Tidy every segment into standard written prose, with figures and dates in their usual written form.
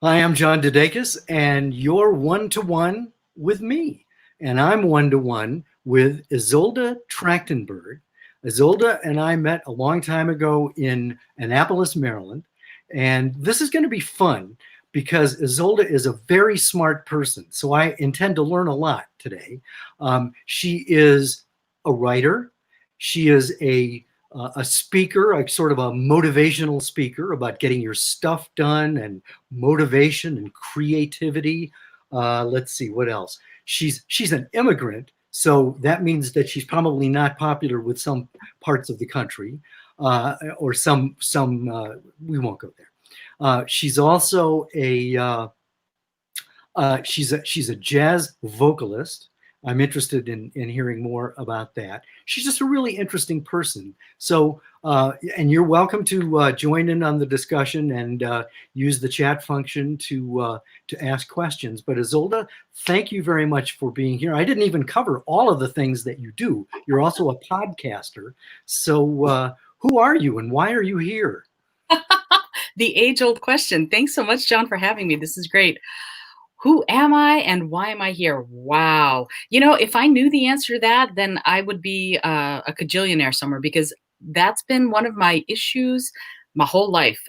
Hi, I'm John Dodakis, and you're one to one with me. And I'm one to one with Isolde Trachtenberg. Isolde and I met a long time ago in Annapolis, Maryland. And this is going to be fun because Isolde is a very smart person. So I intend to learn a lot today. She is a writer, she is a speaker, a sort of a motivational speaker about getting your stuff done and motivation and creativity. Let's see what else. She's an immigrant, so that means that she's probably not popular with some parts of the country, or some. We won't go there. She's also she's a jazz vocalist. I'm interested in hearing more about that. She's just a really interesting person. So, and you're welcome to join in on the discussion and use the chat function to ask questions. But Isolde, thank you very much for being here. I didn't even cover all of the things that you do. You're also a podcaster. So, who are you and why are you here? The age-old question. Thanks so much, John, for having me. This is great. Who am I and why am I here? Wow. If I knew the answer to that, then I would be a cajillionaire somewhere because that's been one of my issues my whole life.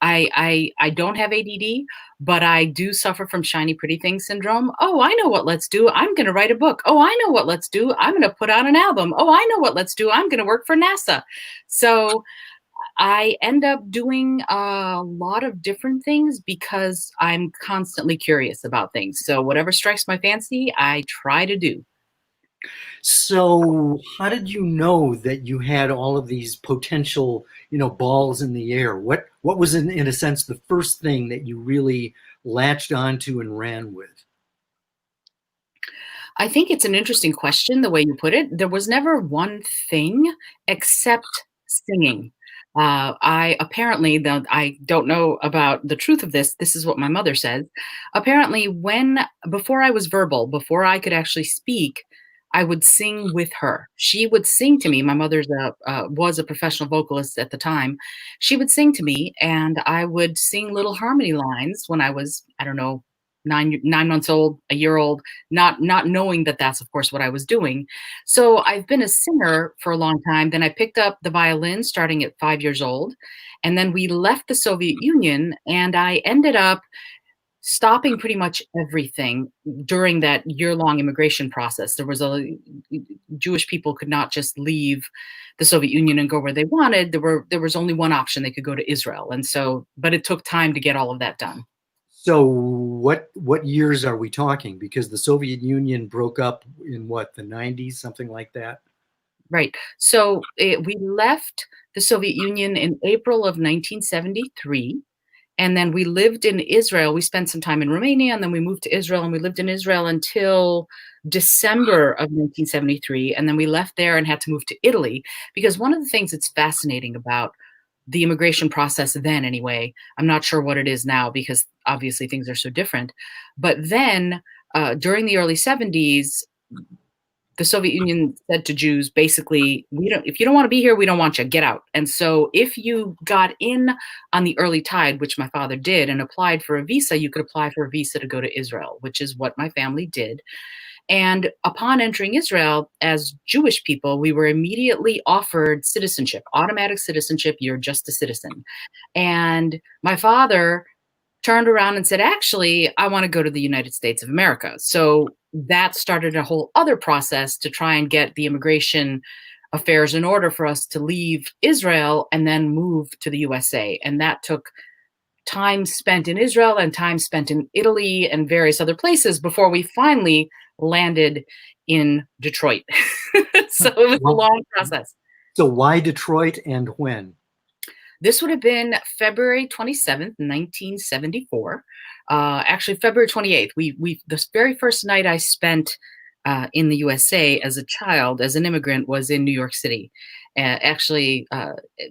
I don't have ADD, but I do suffer from shiny pretty thing syndrome. Oh, I know what let's do. I'm going to write a book. Oh, I know what let's do. I'm going to put out an album. Oh, I know what let's do. I'm going to work for NASA. So I end up doing a lot of different things because I'm constantly curious about things. So whatever strikes my fancy, I try to do. So, how did you know that you had all of these potential, balls in the air? What was in a sense the first thing that you really latched onto and ran with? I think it's an interesting question the way you put it. There was never one thing except singing. I apparently, though I don't know about the truth of this, this is what my mother says. Apparently, before I was verbal, before I could actually speak, I would sing with her. She would sing to me. My mother's was a professional vocalist at the time. She would sing to me, and I would sing little harmony lines when I was, I don't know, 9 months old, a year old, not knowing that that's of course what I was doing. So I've been a singer for a long time. Then I picked up the violin starting at 5 years old, and then we left the Soviet Union, and I ended up stopping pretty much everything during that year-long immigration process. There was a Jewish people could not just leave the Soviet Union and go where they wanted. There was only one option. They could go to Israel. And so, but it took time to get all of that done. So, what years are we talking? Because the Soviet Union broke up in what, the 90s, something like that? Right. So we left the Soviet Union in April of 1973. And then we lived in Israel. We spent some time in Romania, and then we moved to Israel, and we lived in Israel until December of 1973. And then we left there and had to move to Italy because one of the things that's fascinating about the immigration process then, anyway, I'm not sure what it is now because obviously things are so different. But then during the early 70s, the Soviet Union said to Jews, basically, if you don't want to be here, we don't want you, get out. And so if you got in on the early tide, which my father did, and applied for a visa, you could apply for a visa to go to Israel, which is what my family did. And upon entering Israel as Jewish people, we were immediately offered citizenship, automatic citizenship. You're just a citizen. And my father turned around and said, actually, I want to go to the United States of America. So that started a whole other process to try and get the immigration affairs in order for us to leave Israel and then move to the USA. And that took time spent in Israel and time spent in Italy and various other places before we finally landed in Detroit. So it was a Well, long process. so why Detroit and when? This would have been February 27th, 1974. Actually, February 28th. This very first night I spent in the USA as a child, as an immigrant, was in New York City. Actually,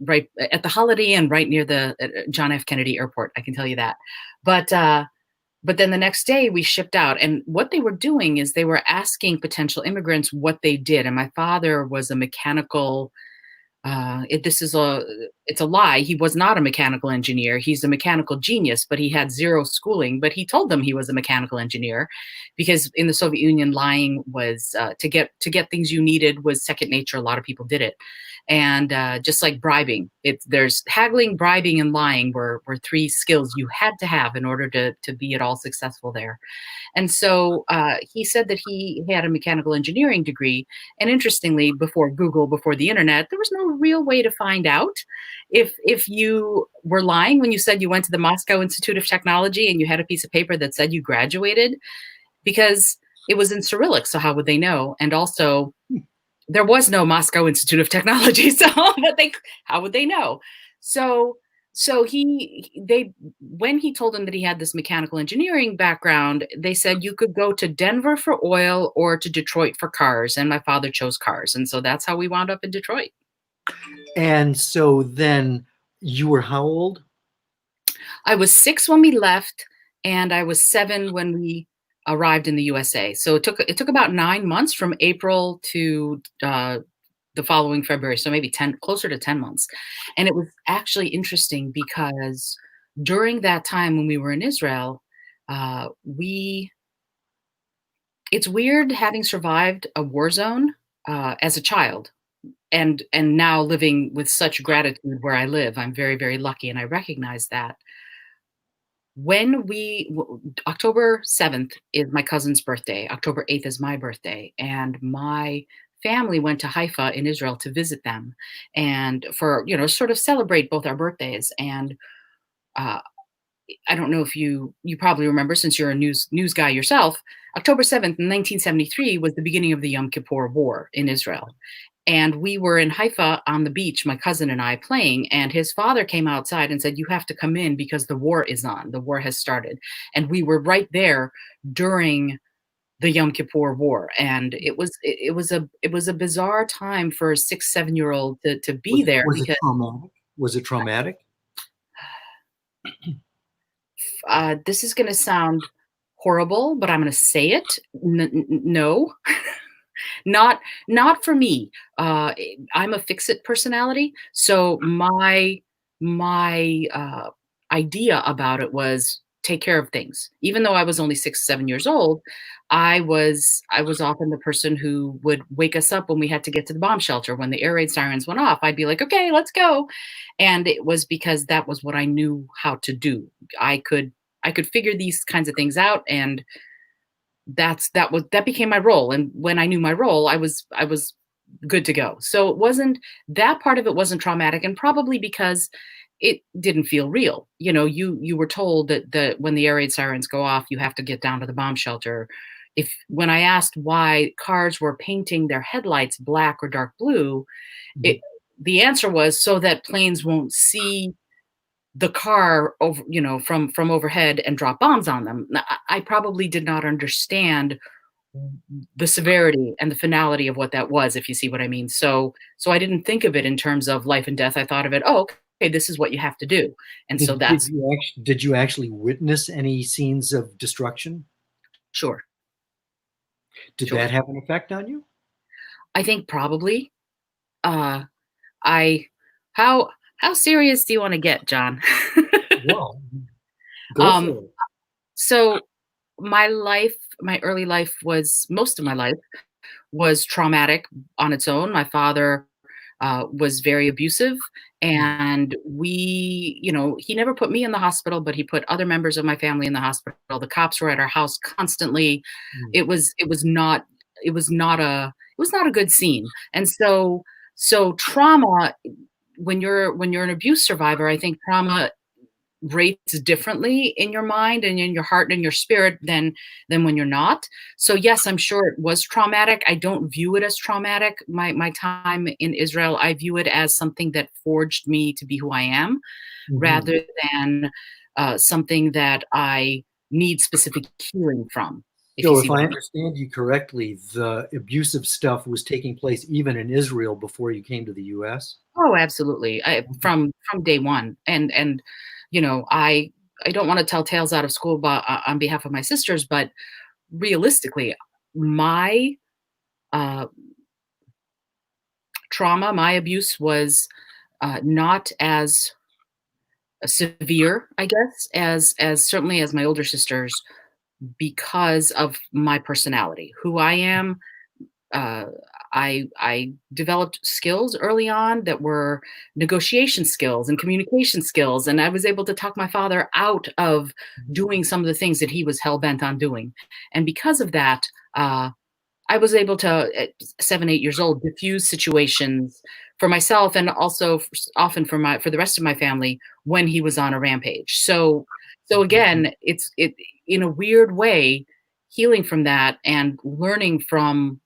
right at the Holiday Inn, right near the John F. Kennedy Airport. I can tell you that. But then the next day we shipped out, and what they were doing is they were asking potential immigrants what they did. And my father was a mechanical. This is it's a lie. He was not a mechanical engineer. He's a mechanical genius, but he had zero schooling. But he told them he was a mechanical engineer, because in the Soviet Union, lying was to get things you needed was second nature. A lot of people did it, and just like bribing, there's haggling, bribing, and lying were three skills you had to have in order to be at all successful there. And so he said that he had a mechanical engineering degree. And interestingly, before Google, before the internet, there was no real way to find out if you were lying when you said you went to the Moscow Institute of Technology and you had a piece of paper that said you graduated, because it was in Cyrillic. So how would they know? And also, there was no Moscow Institute of Technology, so how would they know? So when he told them that he had this mechanical engineering background, they said you could go to Denver for oil or to Detroit for cars, and my father chose cars, and so that's how we wound up in Detroit. And so then you were how old? I was 6 when we left, and I was 7 when we arrived in the USA. So it took about 9 months from April to the following February, so maybe closer to 10 months. And it was actually interesting because during that time when we were in Israel, it's weird having survived a war zone as a child, and now living with such gratitude where I live. I'm very, very lucky, and I recognize that. When October 7th is my cousin's birthday, October 8th is my birthday, and my family went to Haifa in Israel to visit them, and for, sort of celebrate both our birthdays. And uh, I don't know if you probably remember, since you're a news guy yourself, October 7th in 1973 was the beginning of the Yom Kippur War in Israel. And we were in Haifa on the beach, my cousin and I, playing, and his father came outside and said, "You have to come in because the war is on. The war has started." And we were right there during the Yom Kippur War, and it was a bizarre time for a 6, 7-year-old to be there. Was it Because traumatic? Was it traumatic? this is going to sound horrible, but I'm going to say it. No. Not for me. I'm a fix-it personality, so my idea about it was take care of things. Even though I was only 6, 7 years old, I was often the person who would wake us up when we had to get to the bomb shelter. When the air raid sirens went off, I'd be like, "Okay, let's go," and it was because that was what I knew how to do. I could figure these kinds of things out, and that became my role. And when I knew my role, I was good to go. So it wasn't, that part of it wasn't traumatic, and probably because it didn't feel real. You were told that when the air raid sirens go off, you have to get down to the bomb shelter. When I asked why cars were painting their headlights black or dark blue, the answer was so that planes won't see the car over, from overhead and drop bombs on them. I probably did not understand the severity and the finality of what that was, if you see what I mean. So I didn't think of it in terms of life and death. I thought of it, oh, okay, this is what you have to do. And so that's did you actually witness any scenes of destruction? sure. Did Sure. that have an effect on you? I think probably. I how serious do you want to get, John? Well, go Um, for it. so my early life most of my life was traumatic on its own. My father was very abusive, and he never put me in the hospital, but he put other members of my family in the hospital. The cops were at our house constantly. Mm. It was not a good scene. And so trauma, when you're an abuse survivor, I think trauma rates differently in your mind and in your heart and your spirit than when you're not. So yes, I'm sure it was traumatic. I don't view it as traumatic. My time in Israel, I view it as something that forged me to be who I am, rather than something that I need specific healing from. So if I understand you correctly, the abusive stuff was taking place even in Israel before you came to the US? Oh, absolutely. From day one. And I don't want to tell tales out of school on behalf of my sisters, but realistically, my uh, trauma, my abuse was not as severe, I guess, as certainly as my older sisters, because of my personality, who I am. uh, I developed skills early on that were negotiation skills and communication skills, and I was able to talk my father out of doing some of the things that he was hell bent on doing. And because of that, I was able to, at 7, 8 years old, diffuse situations for myself and also often for the rest of my family when he was on a rampage. So again, it in a weird way, healing from that and learning from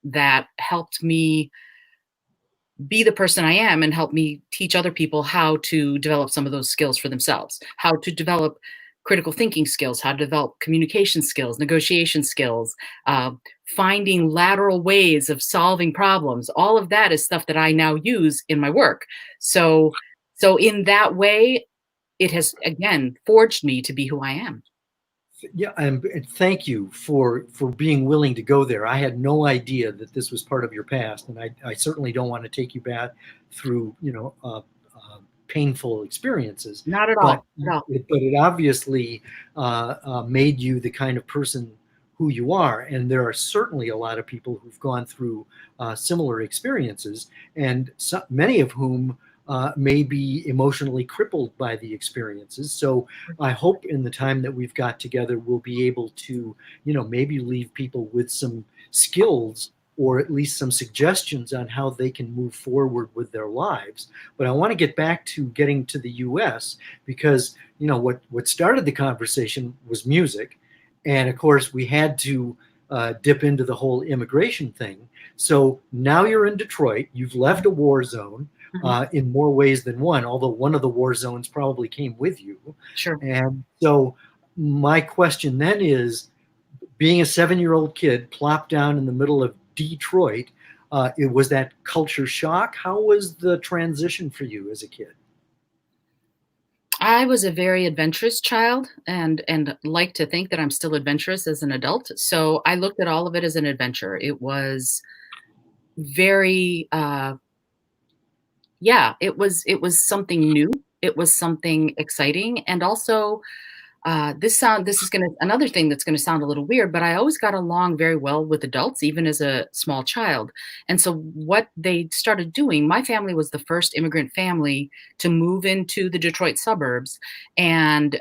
that helped me be the person I am and help me teach other people how to develop some of those skills for themselves, how to develop critical thinking skills, how to develop communication skills, negotiation skills, uh, finding lateral ways of solving problems. All of that is stuff that I now use in my work. So, so in that way, it has again forged me to be who I am. Yeah, and thank you for being willing to go there. I had no idea that this was part of your past, and I certainly don't want to take you back through painful experiences. Not at But all. Not at all. it obviously made you the kind of person who you are, and there are certainly a lot of people who've gone through similar experiences, and many of whom may be emotionally crippled by the experiences. So I hope in the time that we've got together, we'll be able to, maybe leave people with some skills or at least some suggestions on how they can move forward with their lives. But I want to get back to getting to the US because, what started the conversation was music. And of course, we had to dip into the whole immigration thing. So now you're in Detroit, you've left a war zone in more ways than one, although one of the war zones probably came with you. Sure. And so my question then is, being a 7-year-old kid plopped down in the middle of Detroit, it was that culture shock. How was the transition for you as a kid? I was a very adventurous child and like to think that I'm still adventurous as an adult. So I looked at all of it as an adventure. It was very yeah, it was something new. It was something exciting. And also this is gonna another thing that's gonna sound a little weird, but I always got along very well with adults, even as a small child. And so what they started doing, my family was the first immigrant family to move into the Detroit suburbs, and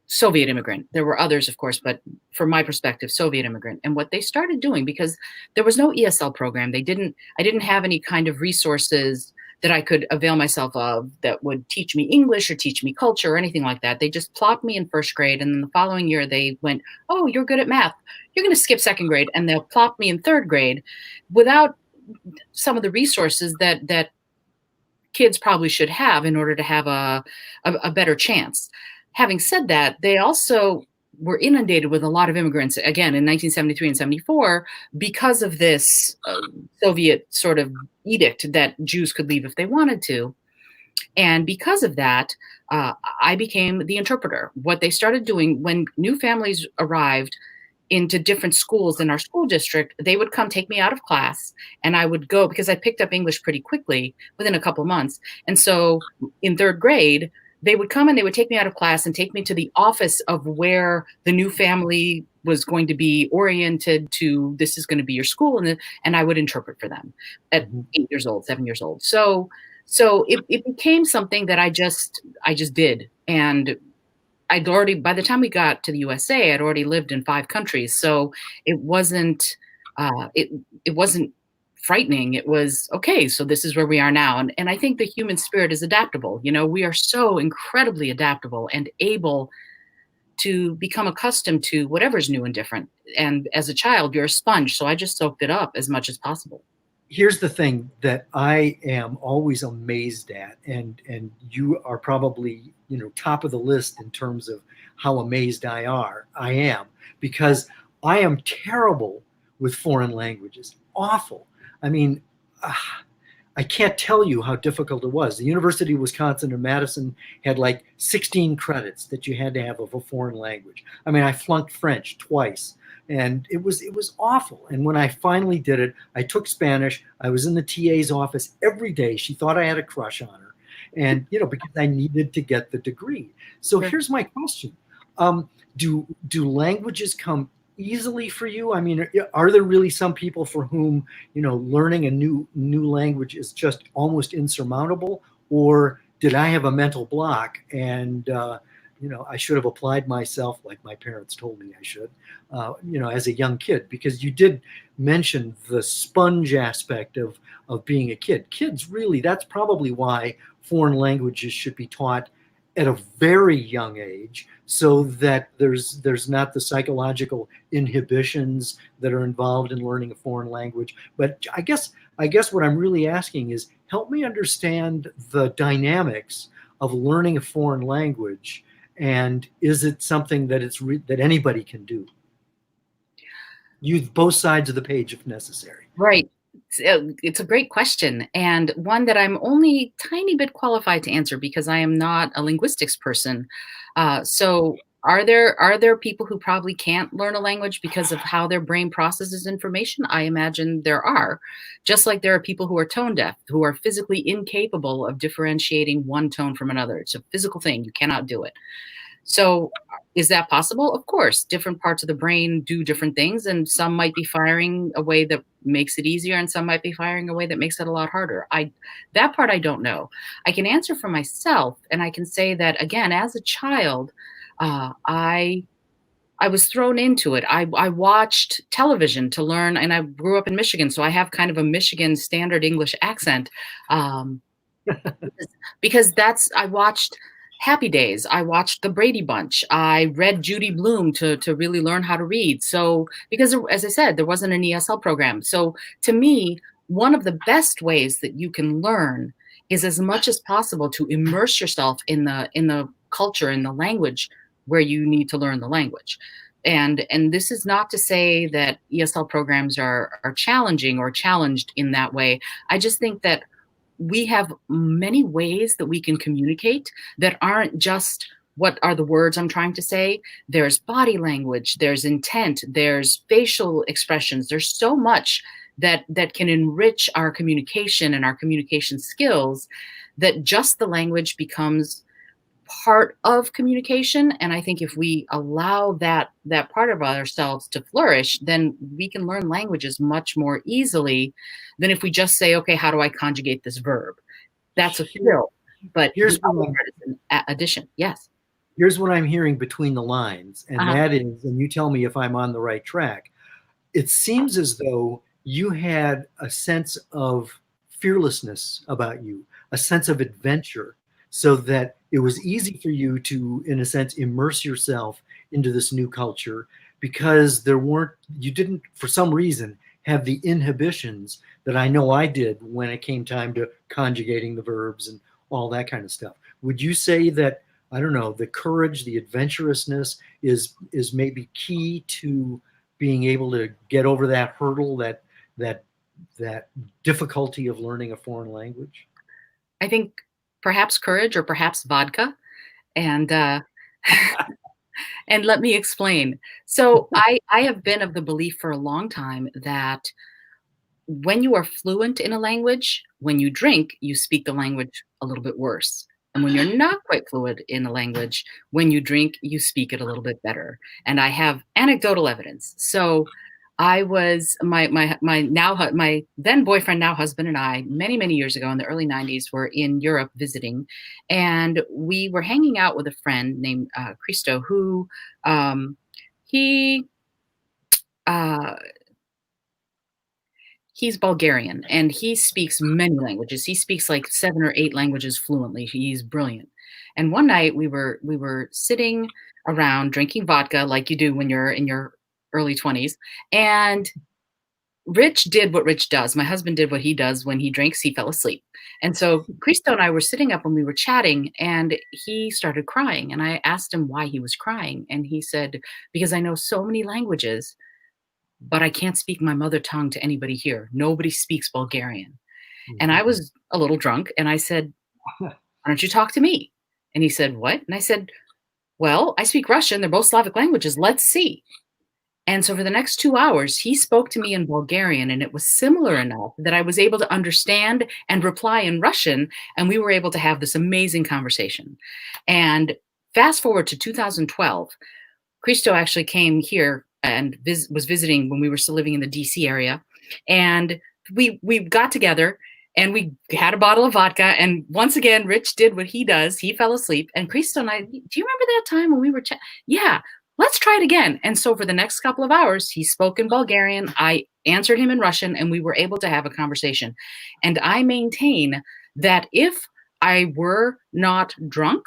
Soviet immigrant. There were others, of course, but from my perspective, Soviet immigrant. And what they started doing, because there was no ESL program, I didn't have any kind of resources that I could avail myself of that would teach me English or teach me culture or anything like that. They just plopped me in first grade, and then the following year they went, "Oh, you're good at math. You're going to skip second grade," and they'll plop me in third grade without some of the resources that kids probably should have in order to have a better chance. Having said that, they also were inundated with a lot of immigrants again in 1973 and 74 because of this Soviet sort of edict that Jews could leave if they wanted to. And because of that, I became the interpreter. What they started doing when new families arrived into different schools in our school district, they would come take me out of class, and I would go because I picked up English pretty quickly within a couple months. And so in third grade, they would come and they would take me out of class and take me to the office of where the new family was going to be oriented to. This is going to be your school, and I would interpret for them at 8 years old, 7 years old. So it became something that I just did. And I'd already, by the time we got to the USA, I'd already lived in 5 countries. So it wasn't, it wasn't frightening. It was, okay, so this is where we are now. And I think the human spirit is adaptable. We are so incredibly adaptable and able to become accustomed to whatever's new and different. And as a child, you're a sponge. So I just soaked it up as much as possible. Here's the thing that I am always amazed at, and you are probably top of the list in terms of how amazed I am, because I am terrible with foreign languages, awful. I mean, I can't tell you how difficult it was. The University of Wisconsin in Madison had like 16 credits that you had to have of a foreign language. I mean, I flunked French twice, and it was awful. And when I finally did it, I took Spanish. I was in the TA's office every day. She thought I had a crush on her, and because I needed to get the degree. So Sure. here's my question: do languages come easily for you? I mean, are there really some people for whom learning a new language is just almost insurmountable, or did I have a mental block and I should have applied myself like my parents told me I should, as a young kid? Because you did mention the sponge aspect of being a kid. Kids really, that's probably why foreign languages should be taught at a very young age, so that there's not the psychological inhibitions that are involved in learning a foreign language. But I guess what I'm really asking is, help me understand the dynamics of learning a foreign language, and is it something that that anybody can do? Use both sides of the page if necessary. Right. It's a great question, and one that I'm only tiny bit qualified to answer because I am not a linguistics person. So, are there people who probably can't learn a language because of how their brain processes information? I imagine there are. Just like there are people who are tone deaf, who are physically incapable of differentiating one tone from another. It's a physical thing. You cannot do it. So, is that possible? Of course, different parts of the brain do different things, and some might be firing a way that makes it easier, and some might be firing a way that makes it a lot harder. That part I don't know. I can answer for myself, and I can say that again, as a child, I was thrown into it. I watched television to learn, and I grew up in Michigan, so I have kind of a Michigan standard English accent. Um, because that's I watched Happy Days, I watched The Brady Bunch, I read Judy Blume to really learn how to read. So because as I said, there wasn't an ESL program. So to me, one of the best ways that you can learn is as much as possible to immerse yourself in the culture, in the language where you need to learn the language. And this is not to say that ESL programs are challenging or challenged in that way. I just think that we have many ways that we can communicate that aren't just what are the words I'm trying to say. There's body language, there's intent, there's facial expressions. There's so much that can enrich our communication and our communication skills, that just the language becomes part of communication. And I think if we allow that part of ourselves to flourish, then we can learn languages much more easily than if we just say, okay, how do I conjugate this verb? That's a skill, but Here's the other what I'm part is an addition. Yes. here's what I'm hearing between the lines, and Uh-huh. that is, and you tell me if I'm on the right track. It seems as though you had a sense of fearlessness about you, a sense of adventure, so that it was easy for you to, in a sense, immerse yourself into this new culture, because you didn't, for some reason, have the inhibitions that I know I did when it came time to conjugating the verbs and all that kind of stuff. Would you say that, I don't know, the courage, the adventurousness is maybe key to being able to get over that hurdle, that that difficulty of learning a foreign language? I think perhaps courage or perhaps vodka. And and let me explain. So I have been of the belief for a long time that when you are fluent in a language, when you drink, you speak the language a little bit worse. And when you're not quite fluent in a language, when you drink, you speak it a little bit better. And I have anecdotal evidence. So I was my then boyfriend, now husband, and I many years ago in the early '90s were in Europe visiting, and we were hanging out with a friend named Christo, who he uh, he's Bulgarian and he speaks many languages. He speaks like 7 or 8 languages fluently. He's brilliant. And one night we were sitting around drinking vodka like you do when you're in your early 20s. And Rich did what Rich does. My husband did what he does when he drinks, he fell asleep. And so Christo and I were sitting up and we were chatting, and he started crying. And I asked him why he was crying. And he said, because I know so many languages, but I can't speak my mother tongue to anybody here. Nobody speaks Bulgarian. And I Mhm. was a little drunk, and I said, "Why don't you talk to me?" And he said, "What?" And I said, "Well, I speak Russian. They're both Slavic languages. Let's see." And so for the next 2 hours, he spoke to me in Bulgarian, and it was similar enough that I was able to understand and reply in Russian, and we were able to have this amazing conversation. And fast forward to 2012, Christo actually came here and was visiting when we were still living in the DC area, and we got together and we had a bottle of vodka. And once again, Rich did what he does. He fell asleep, and Christo and I, do you remember that time when we were? Yeah, let's try it again. And so for the next couple of hours, he spoke in Bulgarian. I answered him in Russian, and we were able to have a conversation. And I maintain that if I were not drunk,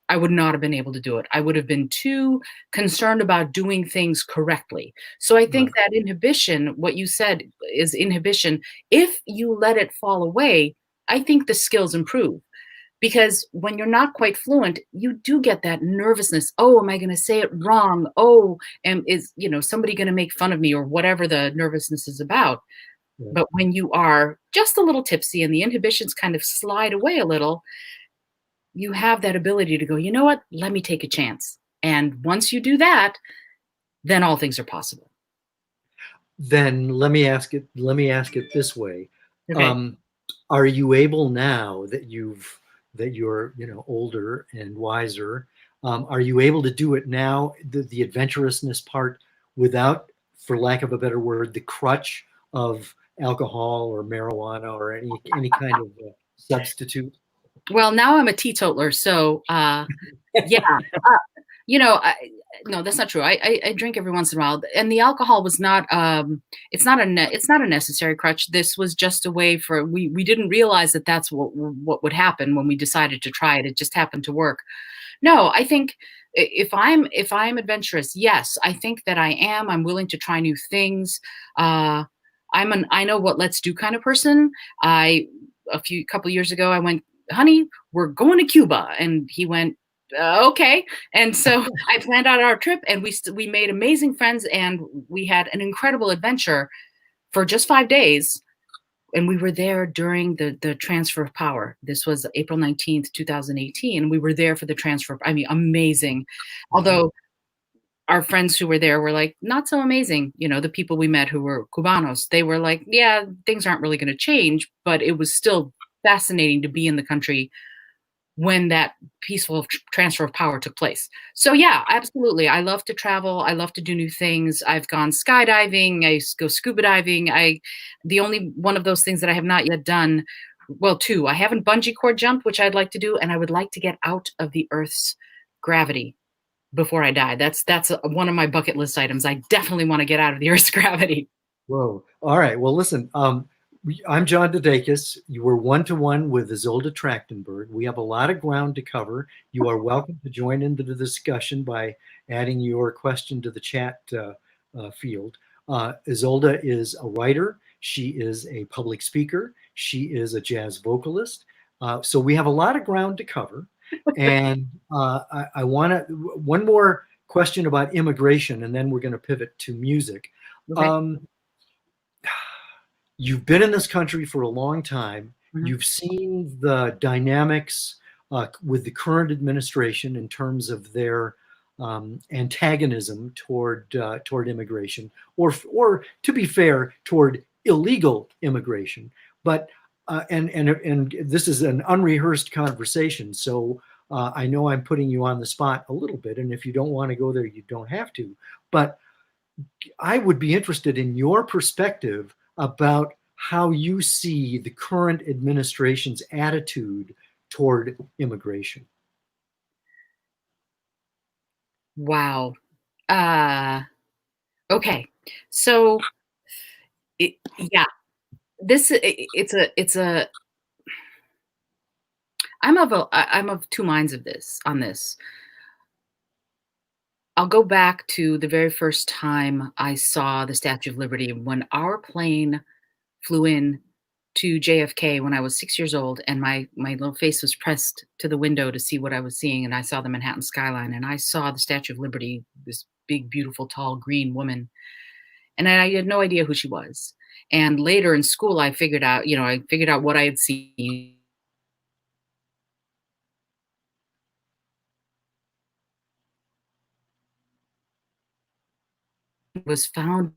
I would not have been able to do it. I would have been too concerned about doing things correctly. So I think Right. that inhibition, what you said is inhibition. If you let it fall away, I think the skills improve. Because when you're not quite fluent, you do get that nervousness. Oh, am I going to say it wrong? Oh, is somebody going to make fun of me, or whatever the nervousness is about? Right. But when you are just a little tipsy and the inhibitions kind of slide away a little, you have that ability to go, you know what? Let me take a chance. And once you do that, then all things are possible. Then let me ask it this way. Okay. Um, are you able now that you're older and wiser, are you able to do it now, the adventurousness part, without, for lack of a better word, the crutch of alcohol or marijuana or any kind of substitute? Well, now I'm a teetotaler, so yeah. I, no, that's not true. I drink every once in a while, and the alcohol was not. It's not a necessary crutch. This was just a way for we didn't realize that that's what would happen when we decided to try it. It just happened to work. No, I think if I'm adventurous, yes, I think that I am. I'm willing to try new things. Uh, I know what let's do kind of person. A few couple years ago, I went, honey, we're going to Cuba, and he went, okay. And so I planned out our trip, and we made amazing friends, and we had an incredible adventure for just 5 days. And we were there during the transfer of power. This was April 19th, 2018. We were there for the transfer. I mean, amazing. Mhm. Although our friends who were there were like, not so amazing. The people we met who were Cubanos, they were like, yeah, things aren't really going to change, but it was still fascinating to be in the country when that peaceful transfer of power took place. So yeah, absolutely. I love to travel. I love to do new things. I've gone skydiving. I go scuba diving. The only one of those things that I have not yet done, well, two. I haven't bungee cord jumped, which I'd like to do, and I would like to get out of the Earth's gravity before I die. That's one of my bucket list items. I definitely want to get out of the Earth's gravity. Whoa. All right. Well, listen, I'm John Dodakis. You were one-to-one with Isolde Trachtenberg. We have a lot of ground to cover. You are welcome to join into the discussion by adding your question to the chat field. Isolde is a writer. She is a public speaker. She is a jazz vocalist. So we have a lot of ground to cover. And I want to, one more question about immigration, and then we're going to pivot to music. Okay. Um, you've been in this country for a long time. Mhm. You've seen the dynamics with the current administration in terms of their antagonism toward immigration, or to be fair, toward illegal immigration. But and this is an unrehearsed conversation, so I know I'm putting you on the spot a little bit, and if you don't want to go there, you don't have to. But I would be interested in your perspective about how you see the current administration's attitude toward immigration. Wow. Uh, okay. So, yeah, it's a I'm of two minds of this on this. I'll go back to the very first time I saw the Statue of Liberty when our plane flew in to JFK when I was 6 years old, and my little face was pressed to the window to see what I was seeing, and I saw the Manhattan skyline, and I saw the Statue of Liberty, this big, beautiful, tall, green woman, and I had no idea who she was. And later in school, I figured out, I figured out what I had seen was found.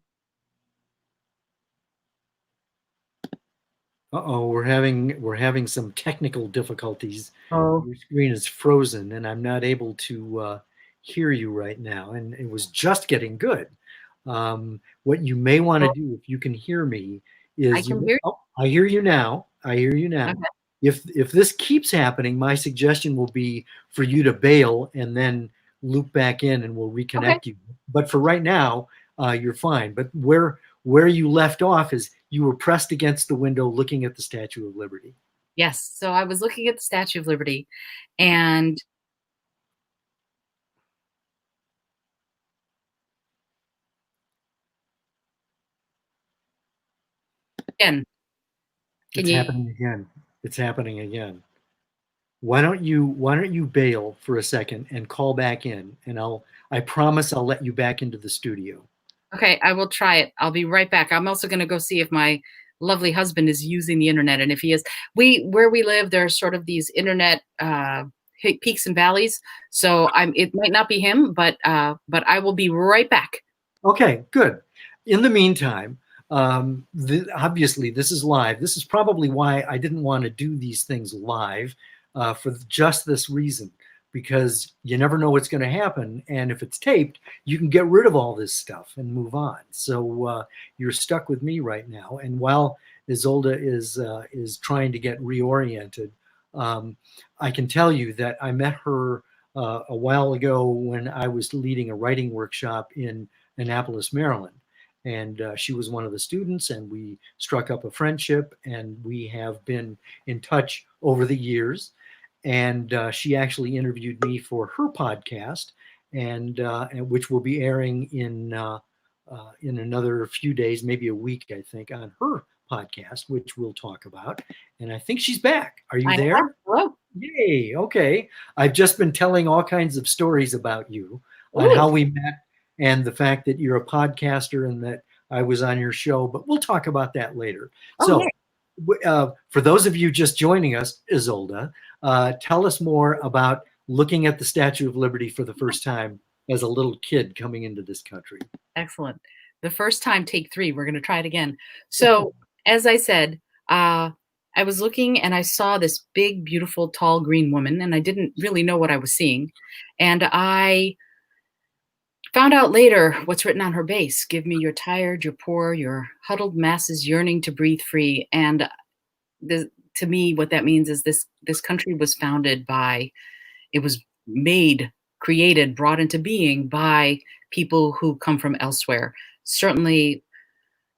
Uh-oh, we're having some technical difficulties. Oh, Your screen is frozen, and I'm not able to hear you right now. And it was just getting good. What you may want to do, if you can hear me, I is can you. hear. Oh, I hear you now. I hear you now. Okay. If this keeps happening, my suggestion will be for you to bail and then loop back in, and we'll Okay. reconnect you. But for right now, you're fine. But where you left off is you were pressed against the window looking at the Statue of Liberty. Yes. So I was looking at the Statue of Liberty, and again, can It's you? happening again. It's happening again. Why don't you bail for a second and call back in, and I promise I'll let you back into the studio. Okay, I will try it. I'll be right back. I'm also going to go see if my lovely husband is using the internet, and if he is, where we live, there are sort of these internet peaks and valleys. So it might not be him, but I will be right back. Okay, good. In the meantime, obviously this is live. This is probably why I didn't want to do these things live, for just this reason, because you never know what's going to happen. And if it's taped, you can get rid of all this stuff and move on. So you're stuck with me right now. And while Isolde is trying to get reoriented, I can tell you that I met her a while ago when I was leading a writing workshop in Annapolis, Maryland. And she was one of the students, and we struck up a friendship, and we have been in touch over the years. And she actually interviewed me for her podcast, and which will be airing in another few days, maybe a week, I think, on her podcast, which we'll talk about. And I think she's back. Are you I am. there? Hello. Yay. Okay. I've just been telling all kinds of stories about you on Ooh. how we met and the fact that you're a podcaster and that I was on your show, but we'll talk about that later. Oh, So, yeah. for those of you just joining us, Isolde, tell us more about looking at the Statue of Liberty for the first time as a little kid coming into this country. Excellent. The first time, take three. We're going to try it again. So, as I said, I was looking and I saw this big, beautiful, tall, green woman, and I didn't really know what I was seeing. And I found out later what's written on her base. Give me your tired, your poor, your huddled masses yearning to breathe free. And to me, what that means is this country was founded by, it was made, created, brought into being by people who come from elsewhere. Certainly,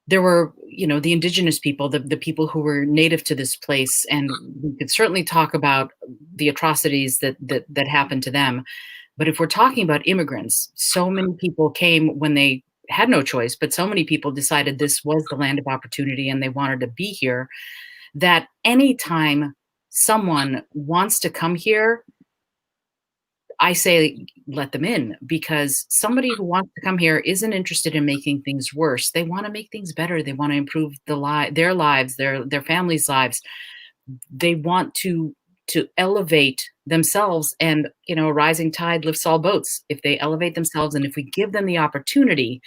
there were, the indigenous people, the people who were native to this place, and we could certainly talk about the atrocities that happened to them. But if we're talking about immigrants, so many people came when they had no choice, but so many people decided this was the land of opportunity and they wanted to be here, that anytime someone wants to come here, I say let them in, because somebody who wants to come here isn't interested in making things worse. They want to make things better. They want to improve their lives, their families' lives. They want to elevate themselves, and a rising tide lifts all boats. If they elevate themselves, and if we give them the opportunity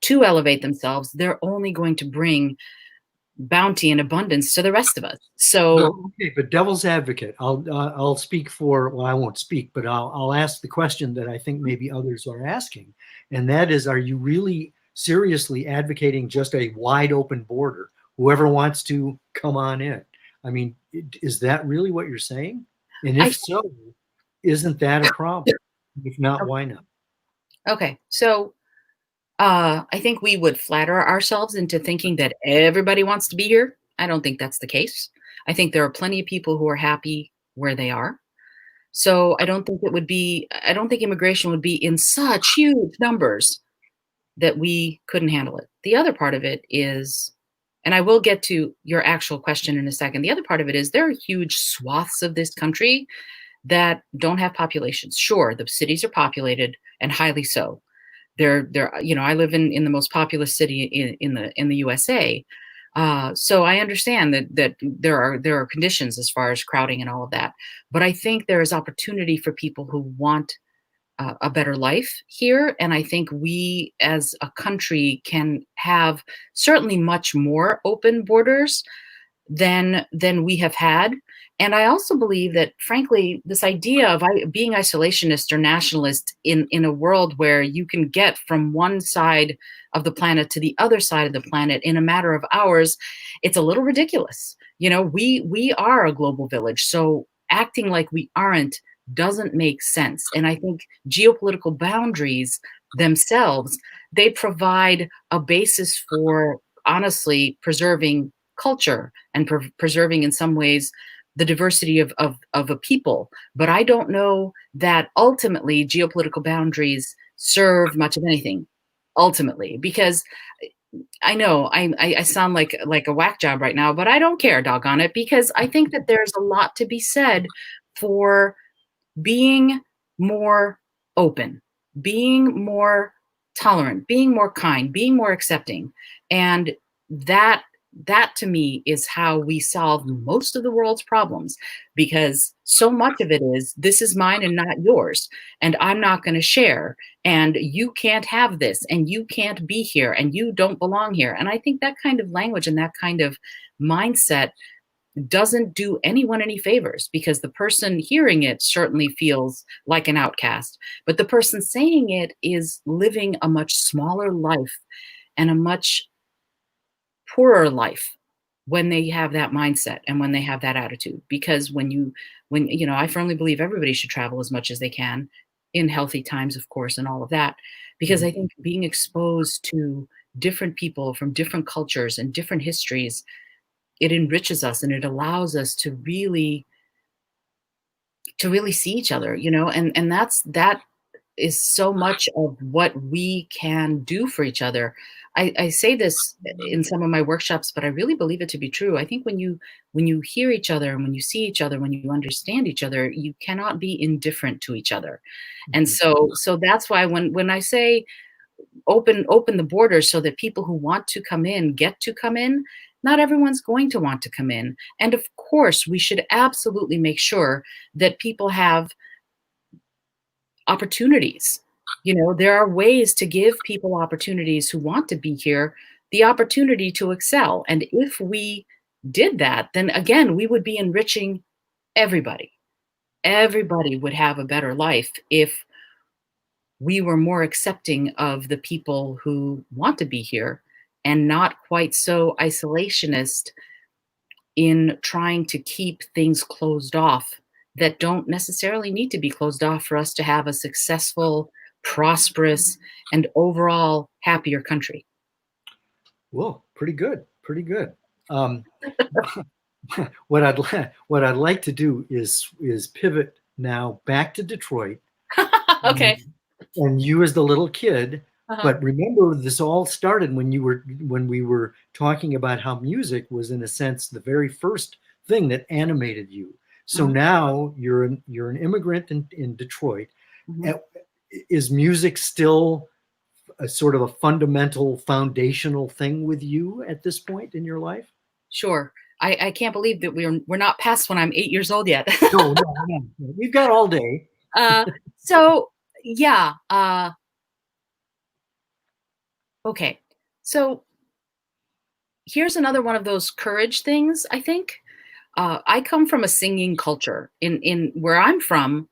to elevate themselves, they're only going to bring bounty and abundance to the rest of us. So, Well, okay, but devil's advocate, I'll speak for, well, I won't speak, but I'll ask the question that I think maybe others are asking, and that is, are you really seriously advocating just a wide open border? Whoever wants to, come on in. I mean, is that really what you're saying? And I if so, isn't that a problem? If not, why not? okay, so I think we would flatter ourselves into thinking that everybody wants to be here. I don't think that's the case. I think there are plenty of people who are happy where they are. So I don't think immigration would be in such huge numbers that we couldn't handle it. The other part of it is, and I will get to your actual question in a second. The other part of it is there are huge swaths of this country that don't have populations. Sure, the cities are populated, and highly so. I live in the most populous city in the USA, So I understand that there are conditions as far as crowding and all of that, but I think there is opportunity for people who want a better life here, and I think we as a country can have certainly much more open borders than we have had. And I also believe that, frankly, this idea of being isolationist or nationalist in a world where you can get from one side of the planet to the other side of the planet in a matter of hours, it's a little ridiculous. We are a global village, so acting like we aren't doesn't make sense. And I think geopolitical boundaries themselves, they provide a basis for honestly preserving culture and preserving in some ways the diversity of a people. But I don't know that ultimately geopolitical boundaries serve much of anything ultimately, because I know I sound like a whack job right now, but I don't care, doggone it, because I think that there's a lot to be said for being more open, being more tolerant, being more kind, being more accepting. And that that to me is how we solve most of the world's problems, because so much of it is, this is mine and not yours, and I'm not going to share, and you can't have this, and you can't be here, and you don't belong here. And I think that kind of language and that kind of mindset doesn't do anyone any favors, because the person hearing it certainly feels like an outcast, but the person saying it is living a much smaller life and a much poorer life when they have that mindset and when they have that attitude. Because when I firmly believe everybody should travel as much as they can in healthy times, of course, and all of that, because Mhm. I think being exposed to different people from different cultures and different histories, it enriches us and it allows us to really see each other, and that is so much of what we can do for each other. I say this in some of my workshops, but I really believe it to be true. I think when you hear each other and when you see each other, when you understand each other, you cannot be indifferent to each other. And Mhm. so that's why when I say open the borders so that people who want to come in get to come in, not everyone's going to want to come in. And of course, we should absolutely make sure that people have opportunities. There are ways to give people opportunities who want to be here the opportunity to excel. And if we did that, then again, we would be enriching everybody. Everybody would have a better life if we were more accepting of the people who want to be here and not quite so isolationist in trying to keep things closed off that don't necessarily need to be closed off for us to have a successful, prosperous, and overall happier country. Whoa, pretty good, pretty good. Um, what I'd like to do is pivot now back to Detroit, Okay. and, and you as the little kid. Uh-huh. But remember, this all started when we were talking about how music was, in a sense, the very first thing that animated you. So Mhm, now you're an immigrant in Detroit. mhm. Uh, Is music still a sort of a fundamental, foundational thing with you at this point in your life? Sure. I can't believe that we're not past when I'm 8 years old yet. No, no, no. We've got all day. Uh, so yeah, okay. So here's another one of those courage things, I think. I come from a singing culture. In where I'm from,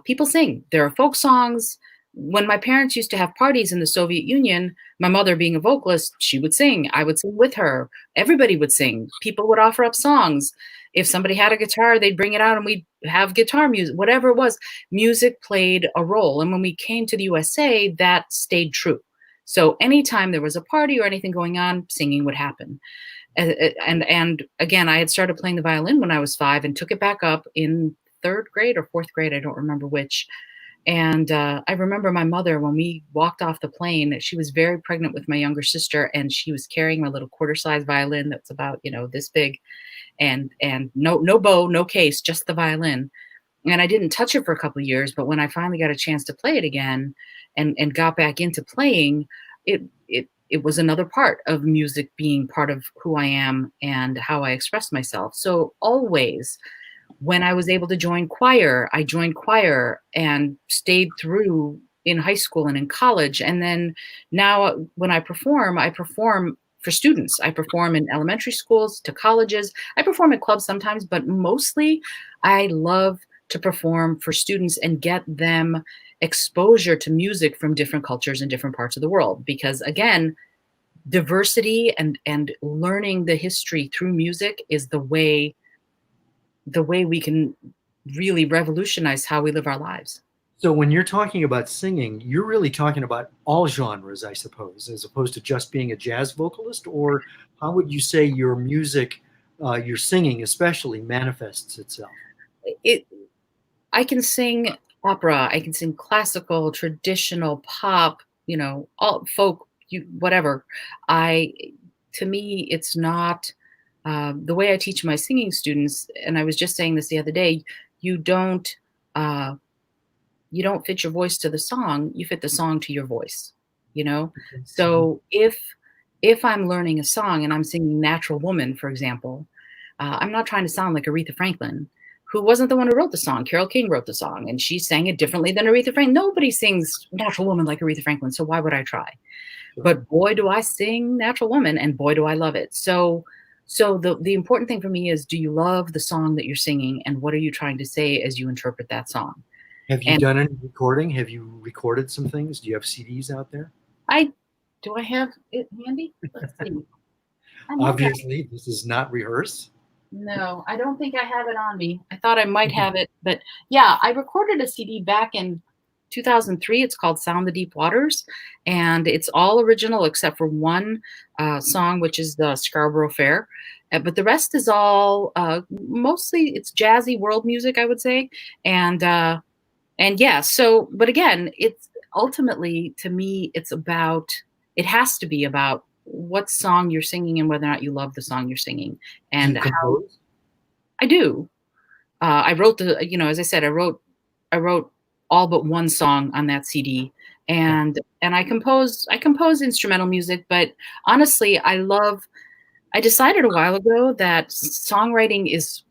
people sing. There are folk songs. When my parents used to have parties in the Soviet Union, my mother being a vocalist, she would sing. I would sing with her. Everybody would sing. People would offer up songs. If somebody had a guitar, they'd bring it out and we'd have guitar music, whatever it was. Music played a role. And when we came to the USA, that stayed true. So anytime there was a party or anything going on, singing would happen. And again, I had started playing the violin when I was 5 and took it back up in 3rd grade or 4th grade, I don't remember which. And I remember my mother, when we walked off the plane, she was very pregnant with my younger sister, and she was carrying my little quarter-size violin that's about, this big, and no bow, no case, just the violin. And I didn't touch it for a couple of years, but when I finally got a chance to play it again and got back into playing, it it was another part of music being part of who I am and how I express myself. So always, when I was able to join choir, I joined choir and stayed through in high school and in college. And then now when I perform for students. I perform in elementary schools to colleges. I perform at clubs sometimes, but mostly I love to perform for students and get them exposure to music from different cultures in different parts of the world. Because again, diversity and learning the history through music is the way we can really revolutionize how we live our lives. So when you're talking about singing, you're really talking about all genres, I suppose, as opposed to just being a jazz vocalist? Or how would you say your music, your singing especially, manifests itself? It I can sing opera, I can sing classical, traditional, pop, all folk, whatever. I To me, it's not the way I teach my singing students. And I was just saying this the other day. You don't uh, you don't fit your voice to the song. You fit the song to your voice. You know. So if I'm learning a song and I'm singing "Natural Woman," for example, I'm not trying to sound like Aretha Franklin, who wasn't the one who wrote the song. Carole King wrote the song, and she sang it differently than Aretha Franklin. Nobody sings "Natural Woman" like Aretha Franklin, so why would I try? But boy, do I sing "Natural Woman," and boy, do I love it. So the important thing for me is, do you love the song that you're singing, and what are you trying to say as you interpret that song? Have you And done any recording? Have you recorded some things? Do you have CDs out there? I do I have it handy? Let's see. I might have. Obviously, this is not rehearsed. No, I don't think I have it on me. I thought I might have it, but yeah, I recorded a CD back in 2003. It's called Sound the Deep Waters, and it's all original except for one song, which is the Scarborough Fair. But the rest is all mostly it's jazzy world music, I would say. And yeah, so but again, it's ultimately to me, it has to be about what song you're singing and whether or not you love the song you're singing Do you and how compose? I do. I wrote as I said, I wrote all but one song on that CD, Okay. and I compose instrumental music, but honestly, I decided a while ago that songwriting is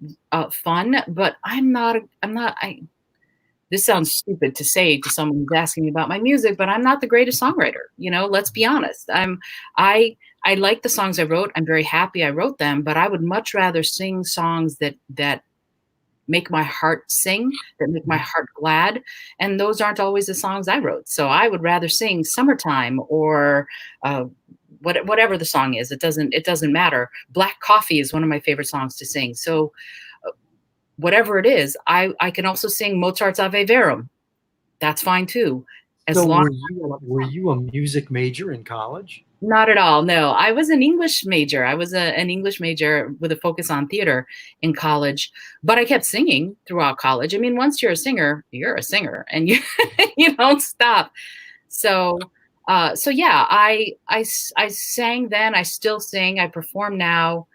fun, but I'm not. This sounds stupid to say to someone who's asking me about my music, but I'm not the greatest songwriter. Let's be honest. I like the songs I wrote. I'm very happy I wrote them, but I would much rather sing songs that make my heart sing, that make my heart glad. And those aren't always the songs I wrote. So I would rather sing "Summertime" or whatever the song is. It doesn't matter. "Black Coffee" is one of my favorite songs to sing. So whatever it is, I can also sing Mozart's Ave Verum. That's fine too, as So long. were you a music major in college? Not at all. No, I was an English major. I was an English major with a focus on theater in college, but I kept singing throughout college. I mean, once you're a singer, and you you don't stop. So, so yeah, I sang then. I still sing. I perform now.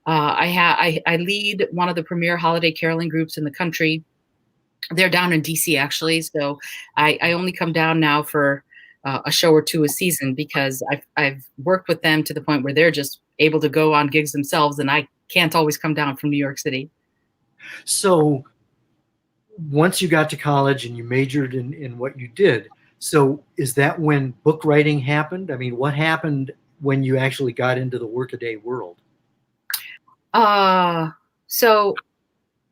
I lead one of the premier holiday caroling groups in the country. They're down in DC actually, so I only come down now for a show or two a season because I've worked with them to the point where they're just able to go on gigs themselves, and I can't always come down from New York City. So once you got to college and you majored in what you did, so is that when book writing happened? I mean, what happened when you actually got into the workaday world? So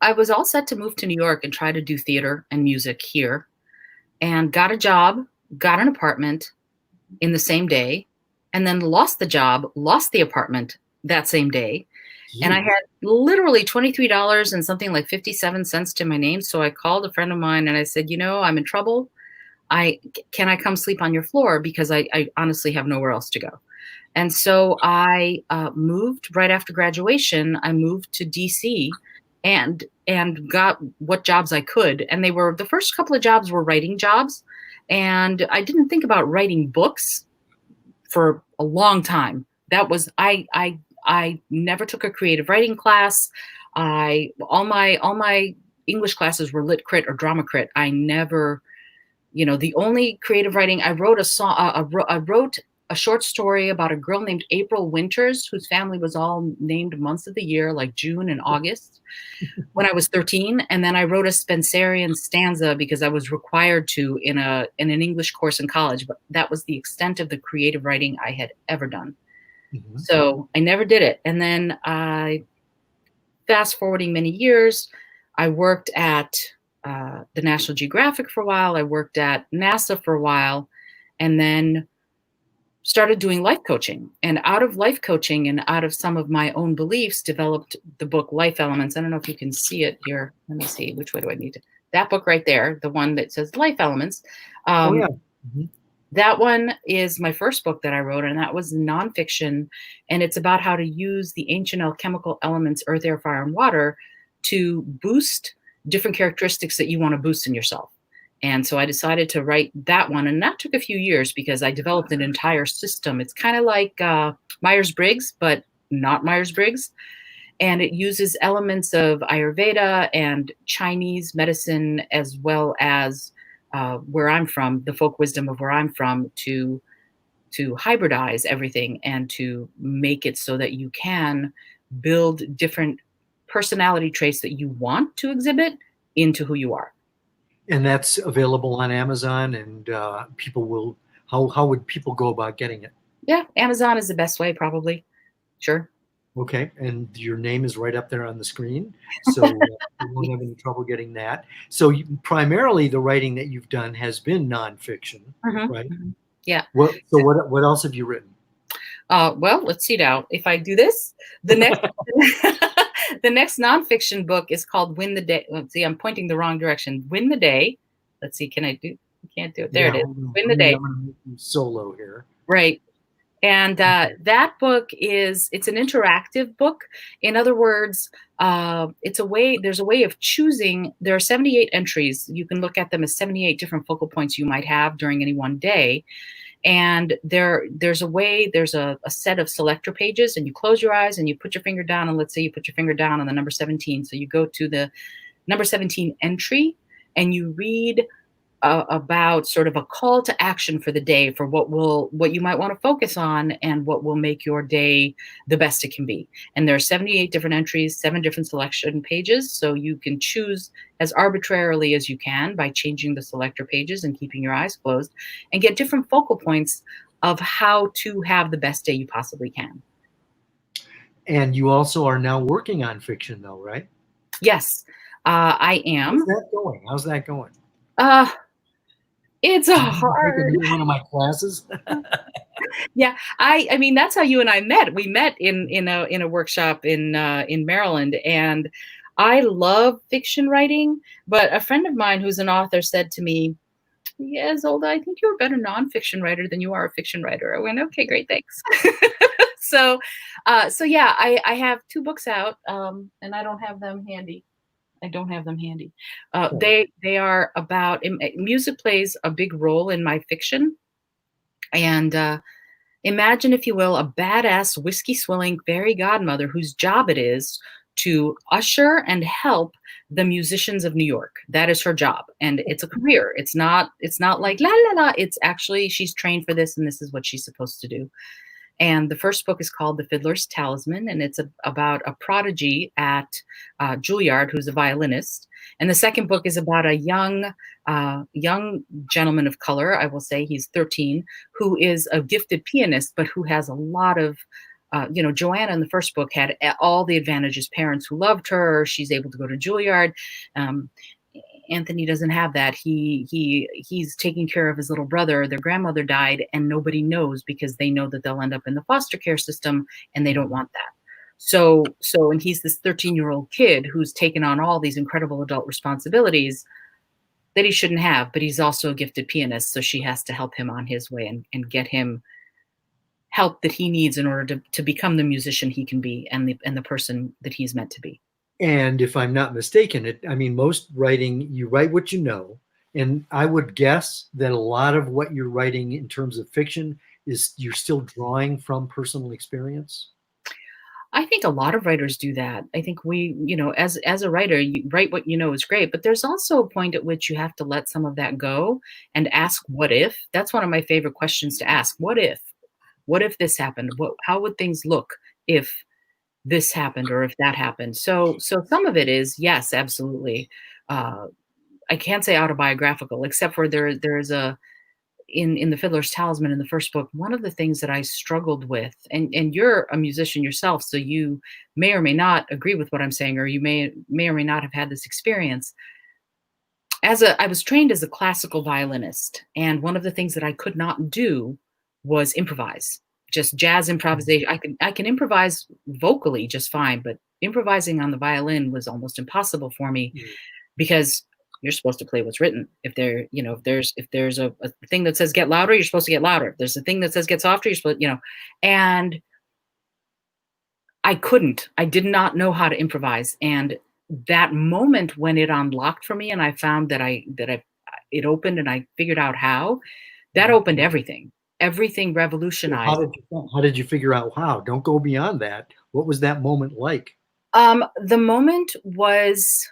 I was all set to move to New York and try to do theater and music here, and got a job, got an apartment in the same day, and then lost the job, lost the apartment that same day. And I Gee. had literally $23 and something like 57 cents to my name. So I called a friend of mine and I said, I'm in trouble. Can I come sleep on your floor? Because I honestly have nowhere else to go. And so I moved right after graduation. I moved to DC and got what jobs I could. And the first couple of jobs were writing jobs. And I didn't think about writing books for a long time. That was I never took a creative writing class. All my English classes were lit crit or drama crit. I never, the only creative writing I wrote a song. I wrote a short story about a girl named April Winters, whose family was all named months of the year, like June and August, when I was 13. And then I wrote a Spenserian stanza because I was required to in an English course in college, but that was the extent of the creative writing I had ever done. Mhm. So I never did it. And then fast forwarding many years, I worked at the National Geographic for a while. I worked at NASA for a while, and then started doing life coaching. And out of life coaching and out of some of my own beliefs, developed the book Life Elements. I don't know if you can see it here. Let me see. Which way do I need to? That book right there, the one that says Life Elements. Oh yeah. Mhm. That one is my first book that I wrote, and that was nonfiction. And it's about how to use the ancient alchemical elements, earth, air, fire, and water, to boost different characteristics that you want to boost in yourself. And so I decided to write that one. And that took a few years because I developed an entire system. It's kind of like Myers-Briggs, but not Myers-Briggs. And it uses elements of Ayurveda and Chinese medicine, as well as where I'm from, the folk wisdom of where I'm from, to hybridize everything and to make it so that you can build different personality traits that you want to exhibit into who you are. And that's available on Amazon, and people will. How would people go about getting it? Yeah, Amazon is the best way, probably. Sure. Okay, and your name is right up there on the screen, so you won't have any trouble getting that. So primarily, the writing that you've done has been nonfiction, right? Yeah. What else have you written? Well, let's see now. If I do this, the next the next nonfiction book is called Win the Day. Let's see, I'm pointing the wrong direction. Win the Day. Let's see, can I do? I can't do it. There it is. Win the Day. I'm going to make you solo here. Right. And that book it's an interactive book. In other words, there's a way of choosing. There are 78 entries. You can look at them as 78 different focal points you might have during any one day. And there's a set of selector pages, and you close your eyes and you put your finger down, and let's say you put your finger down on the number 17. So you go to the number 17 entry and you read about sort of a call to action for the day, for what you might want to focus on and what will make your day the best it can be. And there are 78 different entries, 7 different selection pages. So you can choose as arbitrarily as you can by changing the selector pages and keeping your eyes closed, and get different focal points of how to have the best day you possibly can. And you also are now working on fiction, though, right? Yes, I am. How's that going? How's that going? It's a hard. One of my classes. Yeah, I mean that's how you and I met. We met in a workshop in Maryland, and I love fiction writing. But a friend of mine who's an author said to me, "Yeah, Zolda, I think you're a better nonfiction writer than you are a fiction writer." I went, "Okay, great, thanks." So yeah, I have 2 books out, and I don't have them handy. They are about music plays a big role in my fiction. And imagine, if you will, a badass whiskey swilling fairy godmother whose job it is to usher and help the musicians of New York. That is her job, and it's a career. It's not like la la la. It's actually, she's trained for this, and this is what she's supposed to do. And the first book is called The Fiddler's Talisman, and it's about a prodigy at Juilliard who's a violinist. And the second book is about a young gentleman of color, I will say he's 13, who is a gifted pianist, but who has a lot of, Joanna in the first book had all the advantages, parents who loved her, she's able to go to Juilliard. Anthony doesn't have that. He's taking care of his little brother. Their grandmother died, and nobody knows, because they know that they'll end up in the foster care system, and they don't want that. So, and he's this 13-year-old kid who's taken on all these incredible adult responsibilities that he shouldn't have, but he's also a gifted pianist. So she has to help him on his way and get him help that he needs in order to become the musician he can be, and the person that he's meant to be. And if I'm not mistaken, most writing, you write what you know. And I would guess that a lot of what you're writing in terms of fiction is you're still drawing from personal experience. I think a lot of writers do that. I think we, as a writer, you write what you know is great, but there's also a point at which you have to let some of that go and ask what if. That's one of my favorite questions to ask. What if? what if this happened? How would things look if this happened or if that happened? So some of it is, yes, absolutely. Uh, I can't say autobiographical, except for there's a in the Fiddler's Talisman in the first book. One of the things that I struggled with, and you're a musician yourself, so you may or may not agree with what I'm saying, or you may or may not have had this experience. I was trained as a classical violinist, and one of the things that I could not do was improvise. Just jazz improvisation. I can improvise vocally just fine, but improvising on the violin was almost impossible for me Mm. because you're supposed to play what's written. If there's a thing that says get louder, you're supposed to get louder. If there's a thing that says get softer, you're supposed, and I couldn't. I did not know how to improvise. And that moment when it unlocked for me and I found that it opened and I figured out how, that opened everything. Everything revolutionized. How did you figure out how? Don't go beyond that. What was that moment like? The moment was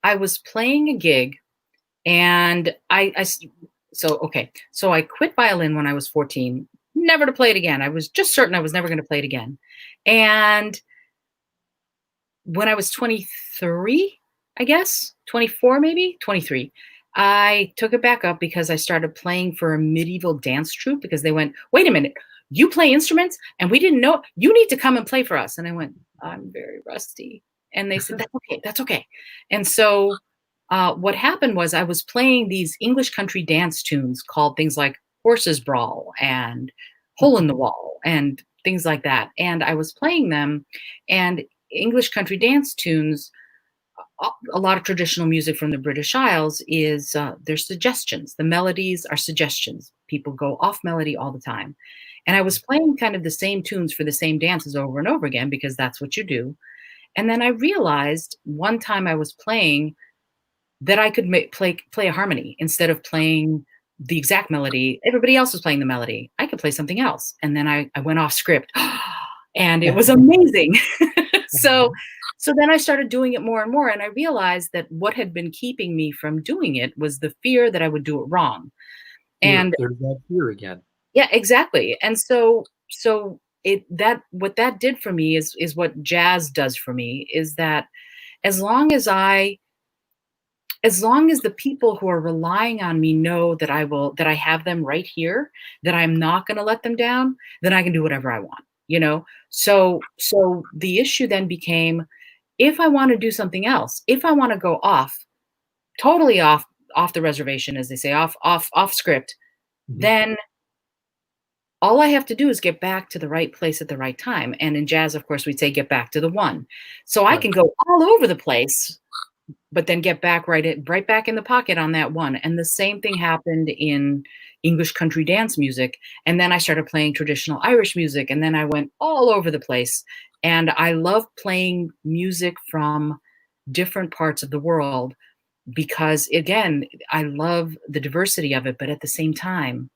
I was playing a gig and so I quit violin when I was 14, never to play it again. I was just certain I was never going to play it again. And when I was 23, I guess, 24, maybe 23, I took it back up because I started playing for a medieval dance troupe because they went, wait a minute, you play instruments and we didn't know, you need to come and play for us. And I went, I'm very rusty. And they said, that's okay, that's okay. And so what happened was I was playing these English country dance tunes called things like Horses Brawl and Hole in the Wall and things like that. And I was playing them, and English country dance tunes, a lot of traditional music from the British Isles is they're suggestions. The melodies are suggestions. People go off melody all the time. And I was playing kind of the same tunes for the same dances over and over again because that's what you do. And then I realized one time I was playing that I could play a harmony instead of playing the exact melody. Everybody else was playing the melody. I could play something else. And then I went off script and it was amazing. So then I started doing it more and more. And I realized that what had been keeping me from doing it was the fear that I would do it wrong. And There's that fear again. yeah, exactly. And so what that did for me is what jazz does for me, is that as long as the people who are relying on me know that I have them right here, that I'm not going to let them down, then I can do whatever I want, So the issue then became, if I want to do something else, if I want to go totally off the reservation, as they say, off script, Mhm. then all I have to do is get back to the right place at the right time. And in jazz, of course, we'd say get back to the one. So I Right. can go all over the place, but then get back right back in the pocket on that one. And the same thing happened in English country dance music. And then I started playing traditional Irish music, and then I went all over the place. And I love playing music from different parts of the world because, again, I love the diversity of it, but at the same time,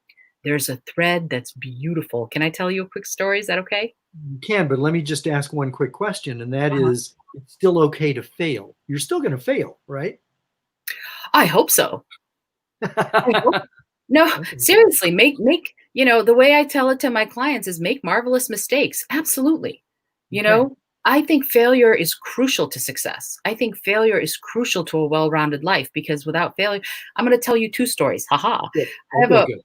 there's a thread that's beautiful. Can I tell you a quick story? Is that okay? You can, but let me just ask one quick question, and that Uh-huh. is, it's still okay to fail. You're still going to fail, right? I hope so. I hope No, Okay. seriously, the way I tell it to my clients is make marvelous mistakes. Absolutely. You Okay. know, I think failure is crucial to success. I think failure is crucial to a well-rounded life because without failure, I'm going to tell you two stories. Haha. Good. I have Okay, a good.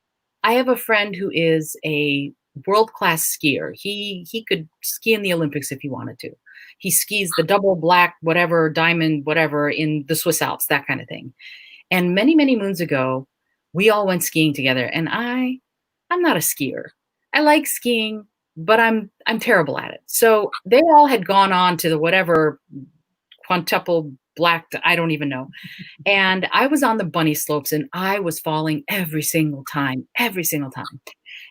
I have a friend who is a world-class skier. He could ski in the Olympics if he wanted to. He skis the double black whatever diamond whatever in the Swiss Alps, that kind of thing. And many, many moons ago, we all went skiing together, and I'm not a skier. I like skiing, but I'm terrible at it. So they all had gone on to the whatever quintuple black, I don't even know. And I was on the bunny slopes and I was falling every single time, every single time.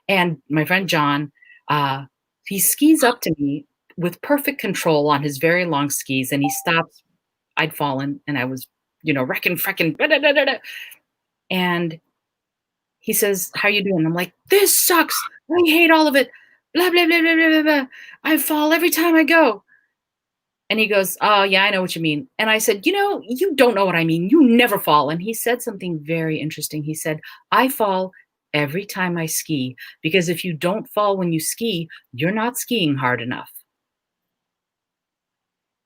And my friend John, uh, he skis up to me with perfect control on his very long skis, and he stops. I'd fallen, and I was, wrecking, frecking, da, da, da, da, da. And he says, "How you doing?" I'm like, "This sucks. I hate all of it. Blah blah blah blah blah blah. Blah. I fall every time I go." And he goes, "Oh yeah, I know what you mean." And I said, "You don't know what I mean. You never fall." And he said something very interesting. He said, "I fall every time I ski, because if you don't fall when you ski, you're not skiing hard enough.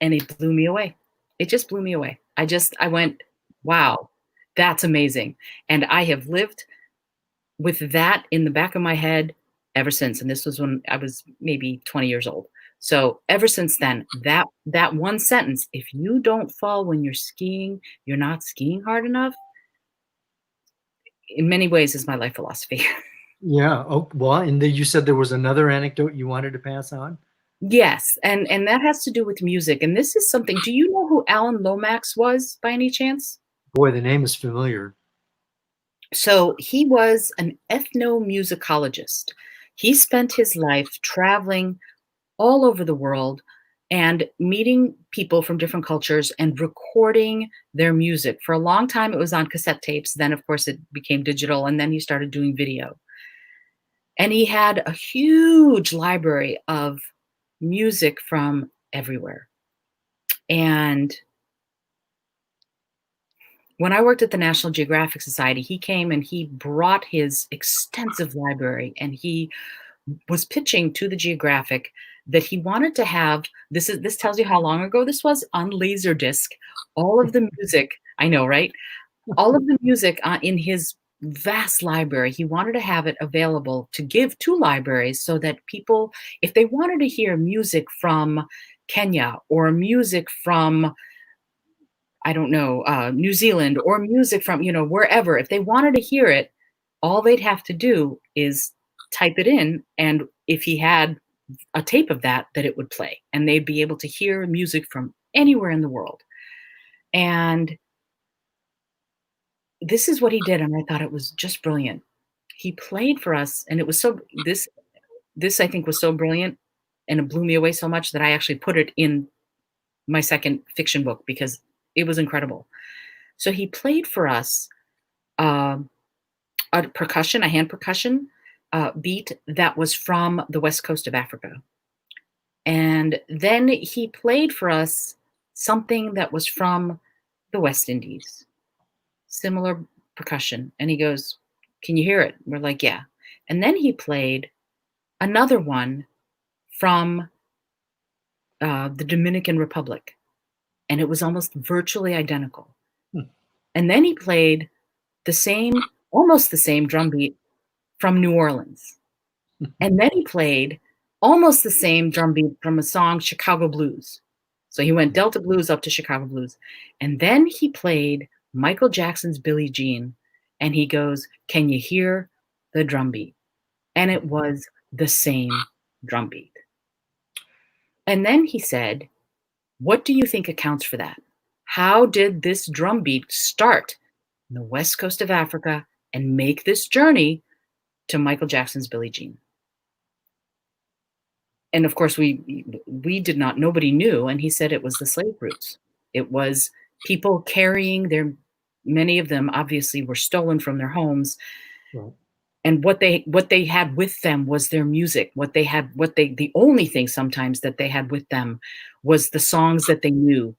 And it blew me away. It just blew me away. I went, wow, that's amazing. And I have lived with that in the back of my head ever since. And this was when I was maybe 20 years old. So ever since then, that one sentence, if you don't fall when you're skiing, you're not skiing hard enough, in many ways is my life philosophy. Yeah. Oh, well, and then you said there was another anecdote you wanted to pass on. Yes, and that has to do with music. And this is something, do you know who Alan Lomax was by any chance? Boy, the name is familiar. So he was an ethnomusicologist. He spent his life traveling all over the world and meeting people from different cultures and recording their music. For a long time, it was on cassette tapes. Then, of course, it became digital, and then he started doing video. And he had a huge library of music from everywhere. And when I worked at the National Geographic Society, he came and he brought his extensive library, and he was pitching to the Geographic that he wanted to have this tells you how long ago this was, on Laserdisc, all of the music. I know, right? All of the music in his vast library. He wanted to have it available to give to libraries so that people, if they wanted to hear music from Kenya or music from, I don't know, New Zealand, or music from, wherever, if they wanted to hear it, all they'd have to do is type it in. And if he had a tape of that it would play, and they'd be able to hear music from anywhere in the world. And this is what he did, and I thought it was just brilliant. He played for us, and it was this I think was so brilliant, and it blew me away so much that I actually put it in my second fiction book because it was incredible. So he played for us a hand percussion beat that was from the west coast of Africa. And then he played for us something that was from the West Indies, similar percussion. And he goes, "Can you hear it?" We're like, "Yeah." And then he played another one from the Dominican Republic, and it was almost virtually identical. And then he played almost the same drum beat from New Orleans. And then he played almost the same drum beat from a song, Chicago Blues. So he went Delta Blues up to Chicago Blues. And then he played Michael Jackson's Billie Jean. And he goes, "Can you hear the drum beat?" And it was the same drum beat. And then he said, "What do you think accounts for that? How did this drum beat start in the west coast of Africa and make this journey to Michael Jackson's Billie Jean?" And of course, we did not, nobody knew. And he said it was the slave routes. It was people carrying many of them obviously were stolen from their homes. Right. And what they had with them was their music. The only thing sometimes that they had with them was the songs that they knew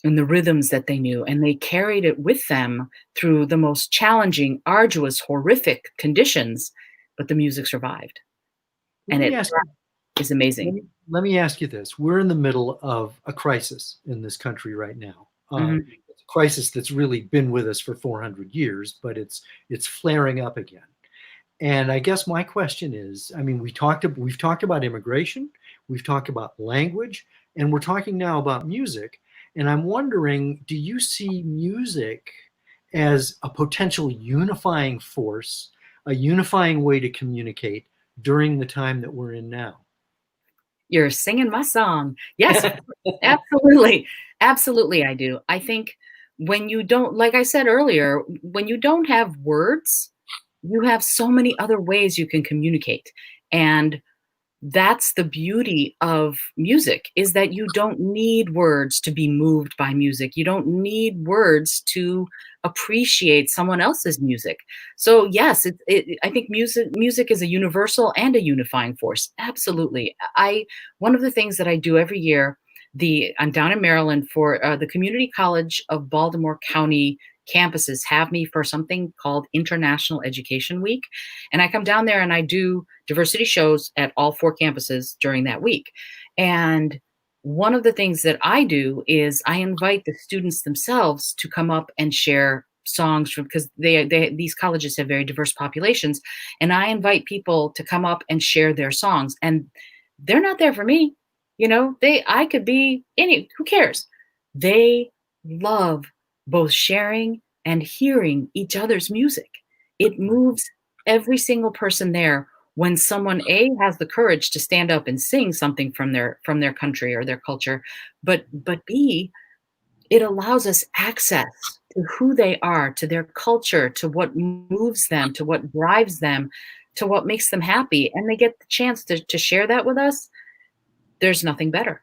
and the rhythms that they knew. And they carried it with them through the most challenging, arduous, horrific conditions, but the music survived. And it is amazing. Let me ask you this. We're in the middle of a crisis in this country right now. It's a crisis that's really been with us for 400 years, but it's flaring up again. And I guess my question is, I mean, we've talked about immigration, we've talked about language, and we're talking now about music. And I'm wondering, do you see music as a potential unifying force, a unifying way to communicate during the time that we're in now? You're singing my song. Yes, absolutely. Absolutely, I do. I think when you don't, like I said earlier, when you don't have words, you have so many other ways you can communicate. And that's the beauty of music, is that you don't need words to be moved by music. You don't need words to appreciate someone else's music. So yes, I think music is a universal and a unifying force. Absolutely. One of the things that I do every year, I'm down in Maryland for the Community College of Baltimore County campuses have me for something called International Education Week. And I come down there and I do diversity shows at all 4 campuses during that week. And one of the things that I do is I invite the students themselves to come up and share songs from, because these colleges have very diverse populations, and I invite people to come up and share their songs. And they're not there for me. I could be who cares? They love both sharing and hearing each other's music. It moves every single person there when someone has the courage to stand up and sing something from their country or their culture, but B, it allows us access to who they are, to their culture, to what moves them, to what drives them, to what makes them happy, and they get the chance to share that with us. There's nothing better.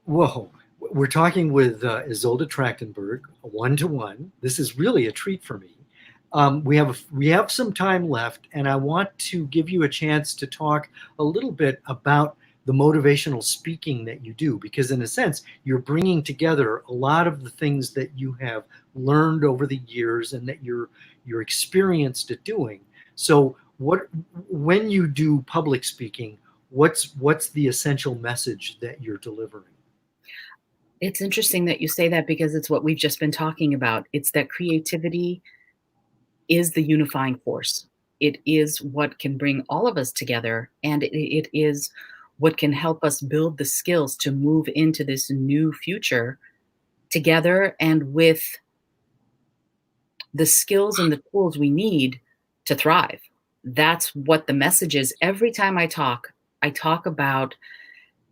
Whoa. We're talking with Isolde Trachtenberg, one-to-one. This is really a treat for me. We have some time left, and I want to give you a chance to talk a little bit about the motivational speaking that you do, because in a sense, you're bringing together a lot of the things that you have learned over the years and that you're experienced at doing. So when you do public speaking, what's the essential message that you're delivering? It's interesting that you say that, because it's what we've just been talking about. It's that creativity is the unifying force. It is what can bring all of us together, and it is what can help us build the skills to move into this new future together, and with the skills and the tools we need to thrive. That's what the message is. Every time I talk about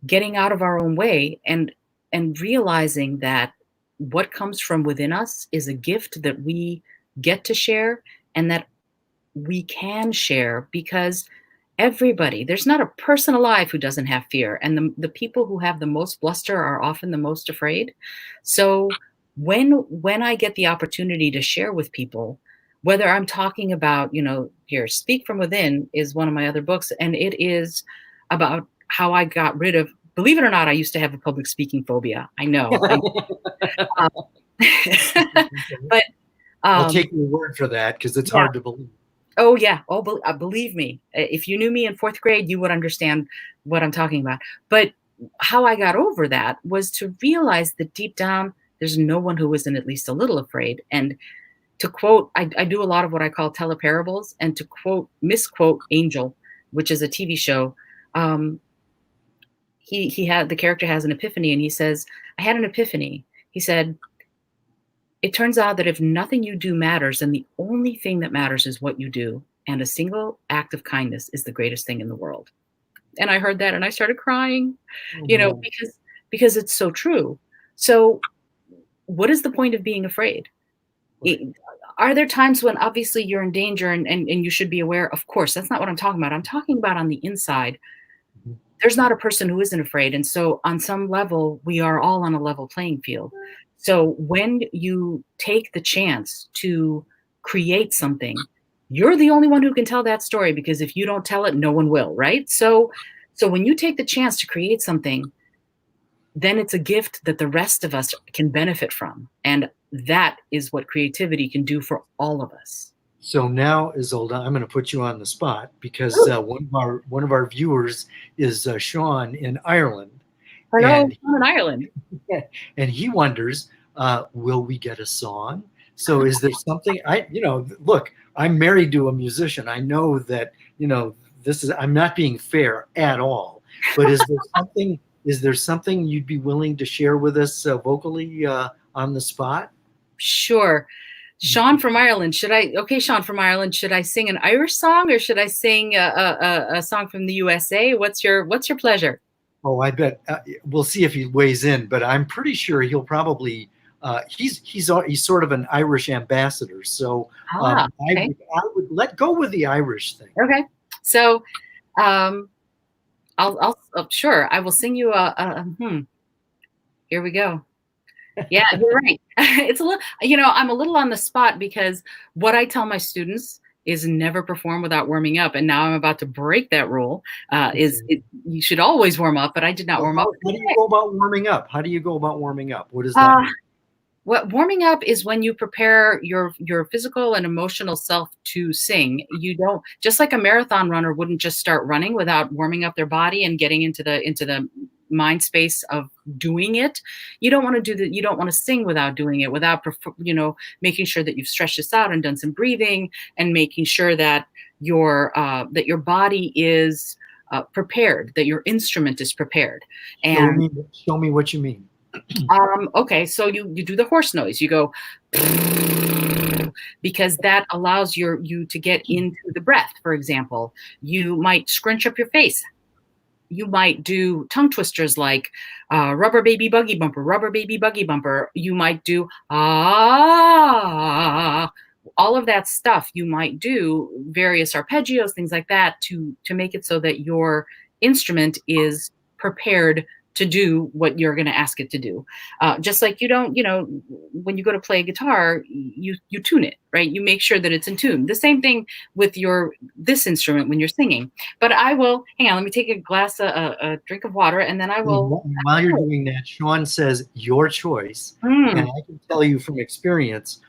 getting out of our own way and realizing that what comes from within us is a gift that we get to share, and that we can share, because everybody, there's not a person alive who doesn't have fear. And the people who have the most bluster are often the most afraid. So when I get the opportunity to share with people, whether I'm talking about, here, Speak from Within is one of my other books, and it is about how I got rid of, believe it or not, I used to have a public speaking phobia. I know. But I'll take your word for that, because it's hard to believe. Oh, yeah. Oh, believe me. If you knew me in 4th grade, you would understand what I'm talking about. But how I got over that was to realize that deep down, there's no one who isn't at least a little afraid. And to quote, I do a lot of what I call teleparables, and to misquote Angel, which is a TV show. The character has an epiphany, and he says, I had an epiphany. He said, it turns out that if nothing you do matters, then the only thing that matters is what you do. And a single act of kindness is the greatest thing in the world. And I heard that and I started crying, because it's so true. So what is the point of being afraid? Are there times when obviously you're in danger and you should be aware? Of course, that's not what I'm talking about. I'm talking about on the inside. There's not a person who isn't afraid. And so on some level, we are all on a level playing field. So when you take the chance to create something, you're the only one who can tell that story, because if you don't tell it, no one will, right? So when you take the chance to create something, then it's a gift that the rest of us can benefit from. And that is what creativity can do for all of us. So now, Isolde, I'm going to put you on the spot, because one of our viewers is Sean in Ireland. Hello, Sean in Ireland. And he wonders, will we get a song? So is there something, look, I'm married to a musician. I know that, I'm not being fair at all, but is there something you'd be willing to share with us vocally on the spot? Sure. Sean from Ireland, Sean from Ireland, should I sing an Irish song, or should I sing a song from the USA? What's your pleasure? Oh, I bet we'll see if he weighs in, but I'm pretty sure he'll probably he's sort of an Irish ambassador. So okay. I would let go with the Irish thing. Okay. So I'll sure, I will sing you here we go. Yeah, you're right. It's a little, I'm a little on the spot, because what I tell my students is never perform without warming up. And now I'm about to break that rule. You should always warm up, but I did not warm up. How do you go about warming up? What does that mean? What warming up is when you prepare your physical and emotional self to sing. You don't, just like a marathon runner wouldn't just start running without warming up their body and getting into the mind space of doing it. You don't want to do that. You don't want to sing without doing it, without, making sure that you've stretched this out and done some breathing and making sure that your body is prepared, that your instrument is prepared. And Show me what you mean. okay, so you do the horse noise. You go because that allows you to get into the breath. For example, you might scrunch up your face. You might do tongue twisters like rubber baby buggy bumper, rubber baby buggy bumper. You might do ah, all of that stuff. You might do various arpeggios, things like that, to make it so that your instrument is prepared to do what you're going to ask it to do. Just like you don't, when you go to play a guitar, you tune it, right? You make sure that it's in tune. The same thing with this instrument when you're singing. But I will, hang on, let me take a drink of water, and then I will. While you're doing that, Sean says your choice. And I can tell you from experience,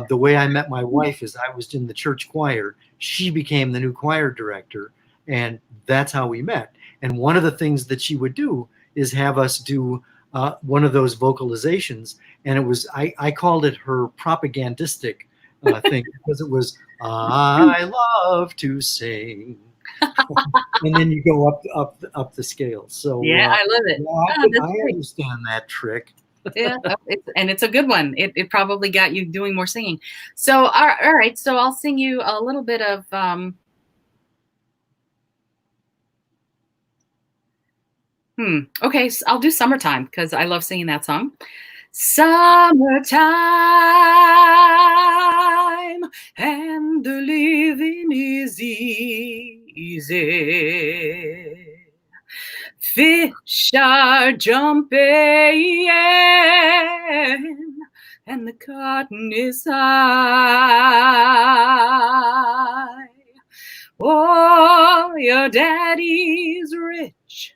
the way I met my wife is I was in the church choir. She became the new choir director, and that's how we met. And one of the things that she would do is have us do one of those vocalizations, and it was I called it her propagandistic thing because it was I love to sing, and then you go up the scale. So yeah, I love it. I understand that trick. Yeah, it's a good one. It probably got you doing more singing. So all right, so I'll sing you a little bit of. Okay, so I'll do Summertime because I love singing that song. Summertime and the living is easy. Fish are jumping and the cotton is high. Oh, your daddy's rich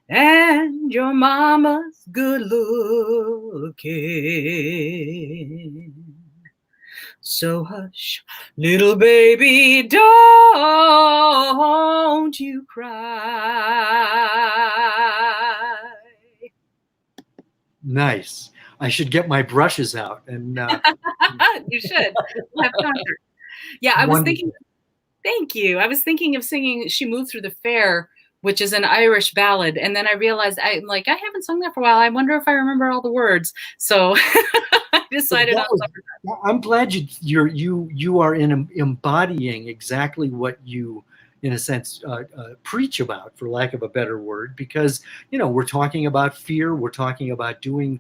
and your mama's good looking. So hush, little baby, don't you cry. Nice. I should get my brushes out and you should have concert. Yeah, I was thinking. Thank you. I was thinking of singing "She Moved Through the Fair," which is an Irish ballad, and then I realized I haven't sung that for a while. I wonder if I remember all the words. So I decided. I'm glad you are embodying exactly what you, in a sense, preach about, for lack of a better word, because we're talking about fear, we're talking about doing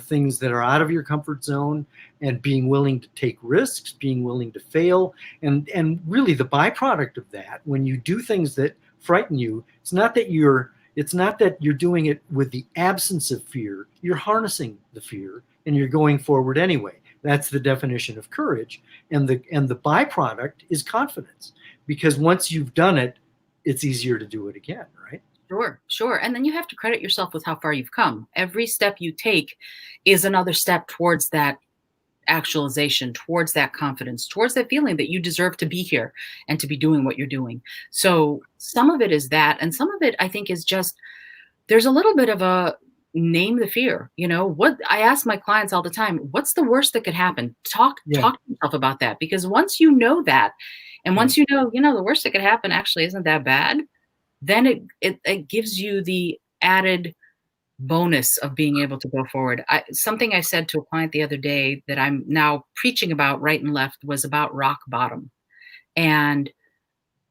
things that are out of your comfort zone and being willing to take risks, being willing to fail, and really the byproduct of that, when you do things that frighten you, it's not that you're doing it with the absence of fear. You're harnessing the fear and you're going forward anyway. That's the definition of courage, and the byproduct is confidence, because once you've done it, it's easier to do it again, right? Sure. And then you have to credit yourself with how far you've come. Every step you take is another step towards that actualization, towards that confidence, towards that feeling that you deserve to be here and to be doing what you're doing. So some of it is that, and some of it I think is just, there's a little bit of a name the fear. What I ask my clients all the time, what's the worst that could happen? Talk to yourself about that, because once you know that, and once you know the worst that could happen actually isn't that bad, then it gives you the added bonus of being able to go forward. Something I said to a client the other day that I'm now preaching about right and left was about rock bottom. And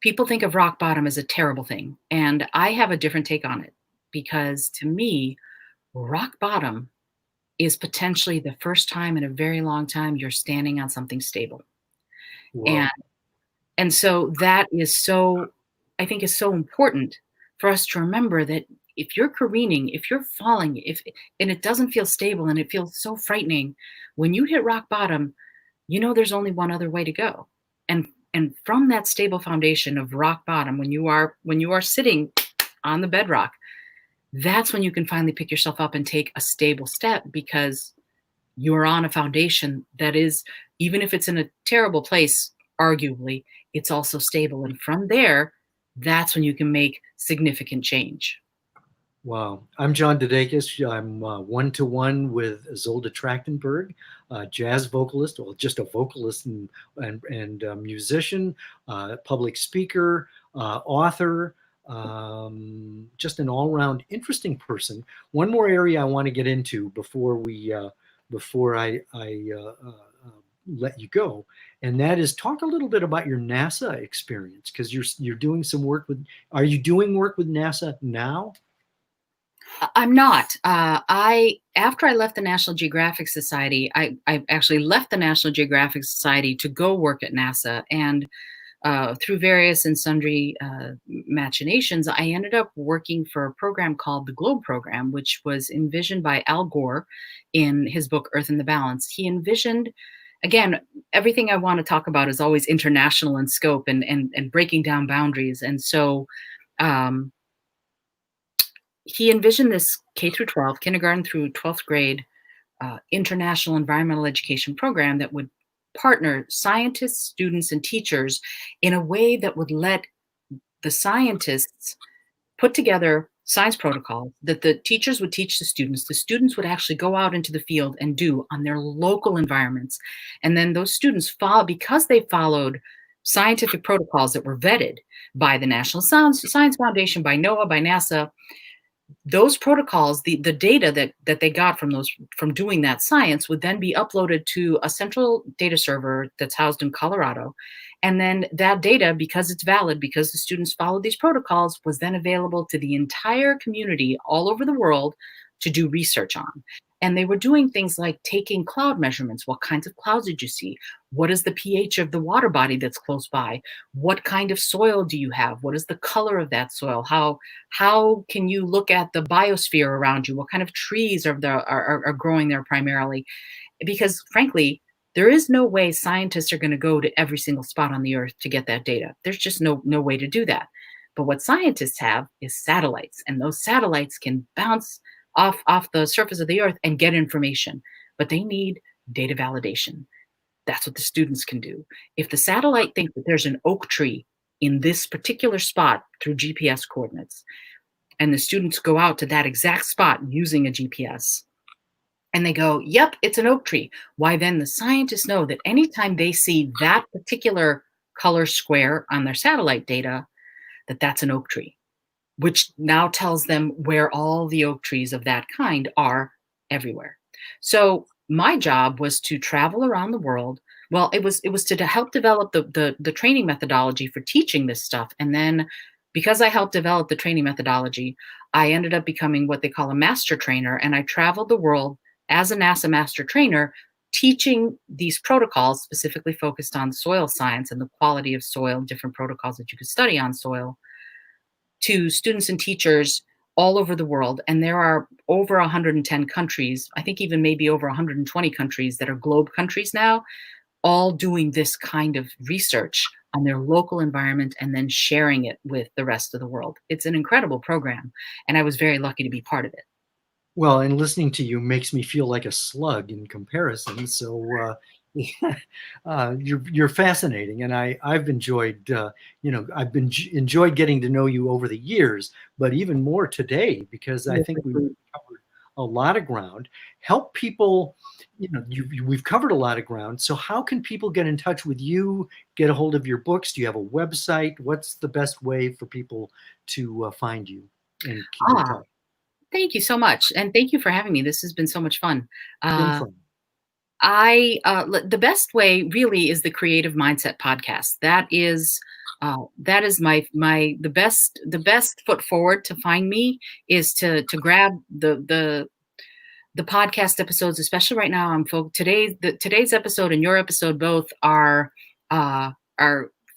people think of rock bottom as a terrible thing. And I have a different take on it, because to me, rock bottom is potentially the first time in a very long time you're standing on something stable. Wow. And so that is I think is so important for us to remember, that if you're careening, if you're falling, and it doesn't feel stable and it feels so frightening, when you hit rock bottom, there's only one other way to go. And from that stable foundation of rock bottom, when you are sitting on the bedrock, that's when you can finally pick yourself up and take a stable step, because you're on a foundation that is, even if it's in a terrible place, arguably, it's also stable. And from there, that's when you can make significant change. Wow. I'm John Dodakis. I'm one-to-one with Isolde Trachtenberg, jazz vocalist, well, just a vocalist and musician, public speaker, author, just an all-around interesting person. One more area I want to get into before I let you go, and that is talk a little bit about your NASA experience, because you're doing some work with. Are you doing work with NASA now? I'm not. After I left the National Geographic Society, I actually left the National Geographic Society to go work at NASA, and through various and sundry machinations, I ended up working for a program called the Globe Program, which was envisioned by Al Gore in his book Earth in the Balance. He envisioned, again, everything I want to talk about is always international in scope and breaking down boundaries, and so. He envisioned this K through 12, kindergarten through 12th grade, international environmental education program that would partner scientists, students, and teachers in a way that would let the scientists put together science protocols that the teachers would teach the students would actually go out into the field and do on their local environments. And then those students because they followed scientific protocols that were vetted by the National Science Foundation, by NOAA, by NASA, those protocols, the data that they got from doing that science would then be uploaded to a central data server that's housed in Colorado. And then that data, because it's valid, because the students followed these protocols, was then available to the entire community all over the world to do research on. And they were doing things like taking cloud measurements. What kinds of clouds did you see? What is the pH of the water body that's close by? What kind of soil do you have? What is the color of that soil? How can you look at the biosphere around you? What kind of trees are growing there primarily? Because frankly, there is no way scientists are going to go to every single spot on the earth to get that data. There's just no way to do that. But what scientists have is satellites, and those satellites can bounce off the surface of the earth and get information, but they need data validation. That's what the students can do. If the satellite thinks that there's an oak tree in this particular spot through GPS coordinates, and the students go out to that exact spot using a GPS, and they go, yep, it's an oak tree. Why, then the scientists know that anytime they see that particular color square on their satellite data, that's an oak tree, which now tells them where all the oak trees of that kind are everywhere. So my job was to travel around the world. Well, it was to help develop the training methodology for teaching this stuff. And then because I helped develop the training methodology, I ended up becoming what they call a master trainer. And I traveled the world as a NASA master trainer, teaching these protocols specifically focused on soil science and the quality of soil, different protocols that you could study on soil, to students and teachers all over the world. And there are over 110 countries, I think even maybe over 120 countries that are globe countries now, all doing this kind of research on their local environment and then sharing it with the rest of the world. It's an incredible program, and I was very lucky to be part of it. Well, and listening to you makes me feel like a slug in comparison. So you're fascinating, and I've enjoyed enjoyed getting to know you over the years, but even more today, because I think we've covered a lot of ground. Help people, we've covered a lot of ground. So how can people get in touch with you, get a hold of your books? Do you have a website? What's the best way for people to find you and keep in touch? Thank you so much, and thank you for having me. This has been so much fun. Been fun. The best way really is the Creative Mindset podcast. That is the best foot forward to find me is to grab the podcast episodes, especially right now. Today's episode and your episode both are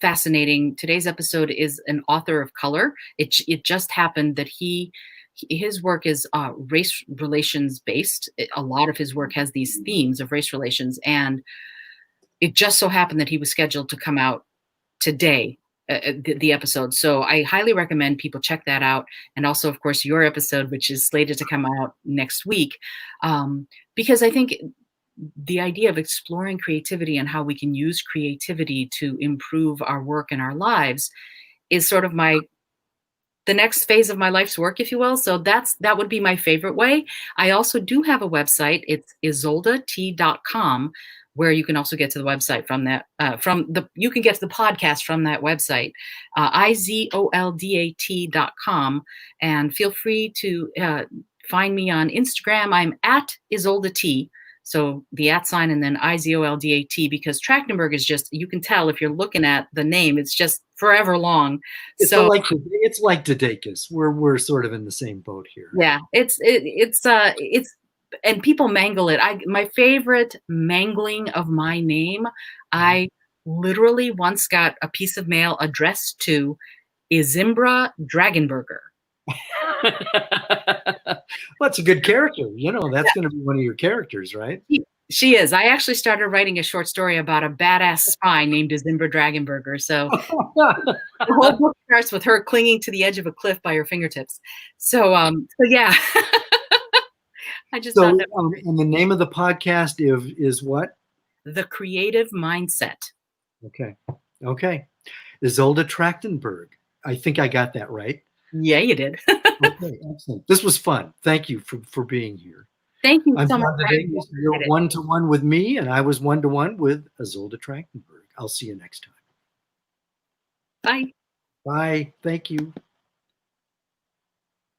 fascinating. Today's episode is an author of color. It just happened that his work is race relations based. A lot of his work has these themes of race relations, and it just so happened that he was scheduled to come out today, the episode. So I highly recommend people check that out. And also, of course, your episode, which is slated to come out next week, because I think the idea of exploring creativity and how we can use creativity to improve our work and our lives is sort of the next phase of my life's work, if you will. So that would be my favorite way. I also do have a website. It's izoldat.com, where you can also get to the website from that, you can get to the podcast from that website, izoldat.com. And feel free to find me on Instagram. I'm at Izoldat. So the @ sign and then IZOLDAT, because Trachtenberg is just, you can tell if you're looking at the name, it's just forever long. It's So like Didakis. We're sort of in the same boat here. yeah, it's and people mangle it. My favorite mangling of my name, I literally once got a piece of mail addressed to Izimbra Dragonberger. Well, that's a good character. You know, that's going to be one of your characters, right? She is. I actually started writing a short story about a badass spy named Izimbra Dragonberger. So the whole book starts with her clinging to the edge of a cliff by her fingertips. So yeah. I just thought that was great. And the name of the podcast is what? The Creative Mindset. Okay. Izolda Trachtenberg. I think I got that right. Yeah, you did. Okay, excellent. This was fun. Thank you for being here. Thank you I'm so much. You're one-to-one with me, and I was one-to-one with Izolda Trachtenberg. I'll see you next time. Bye. Bye. Thank you.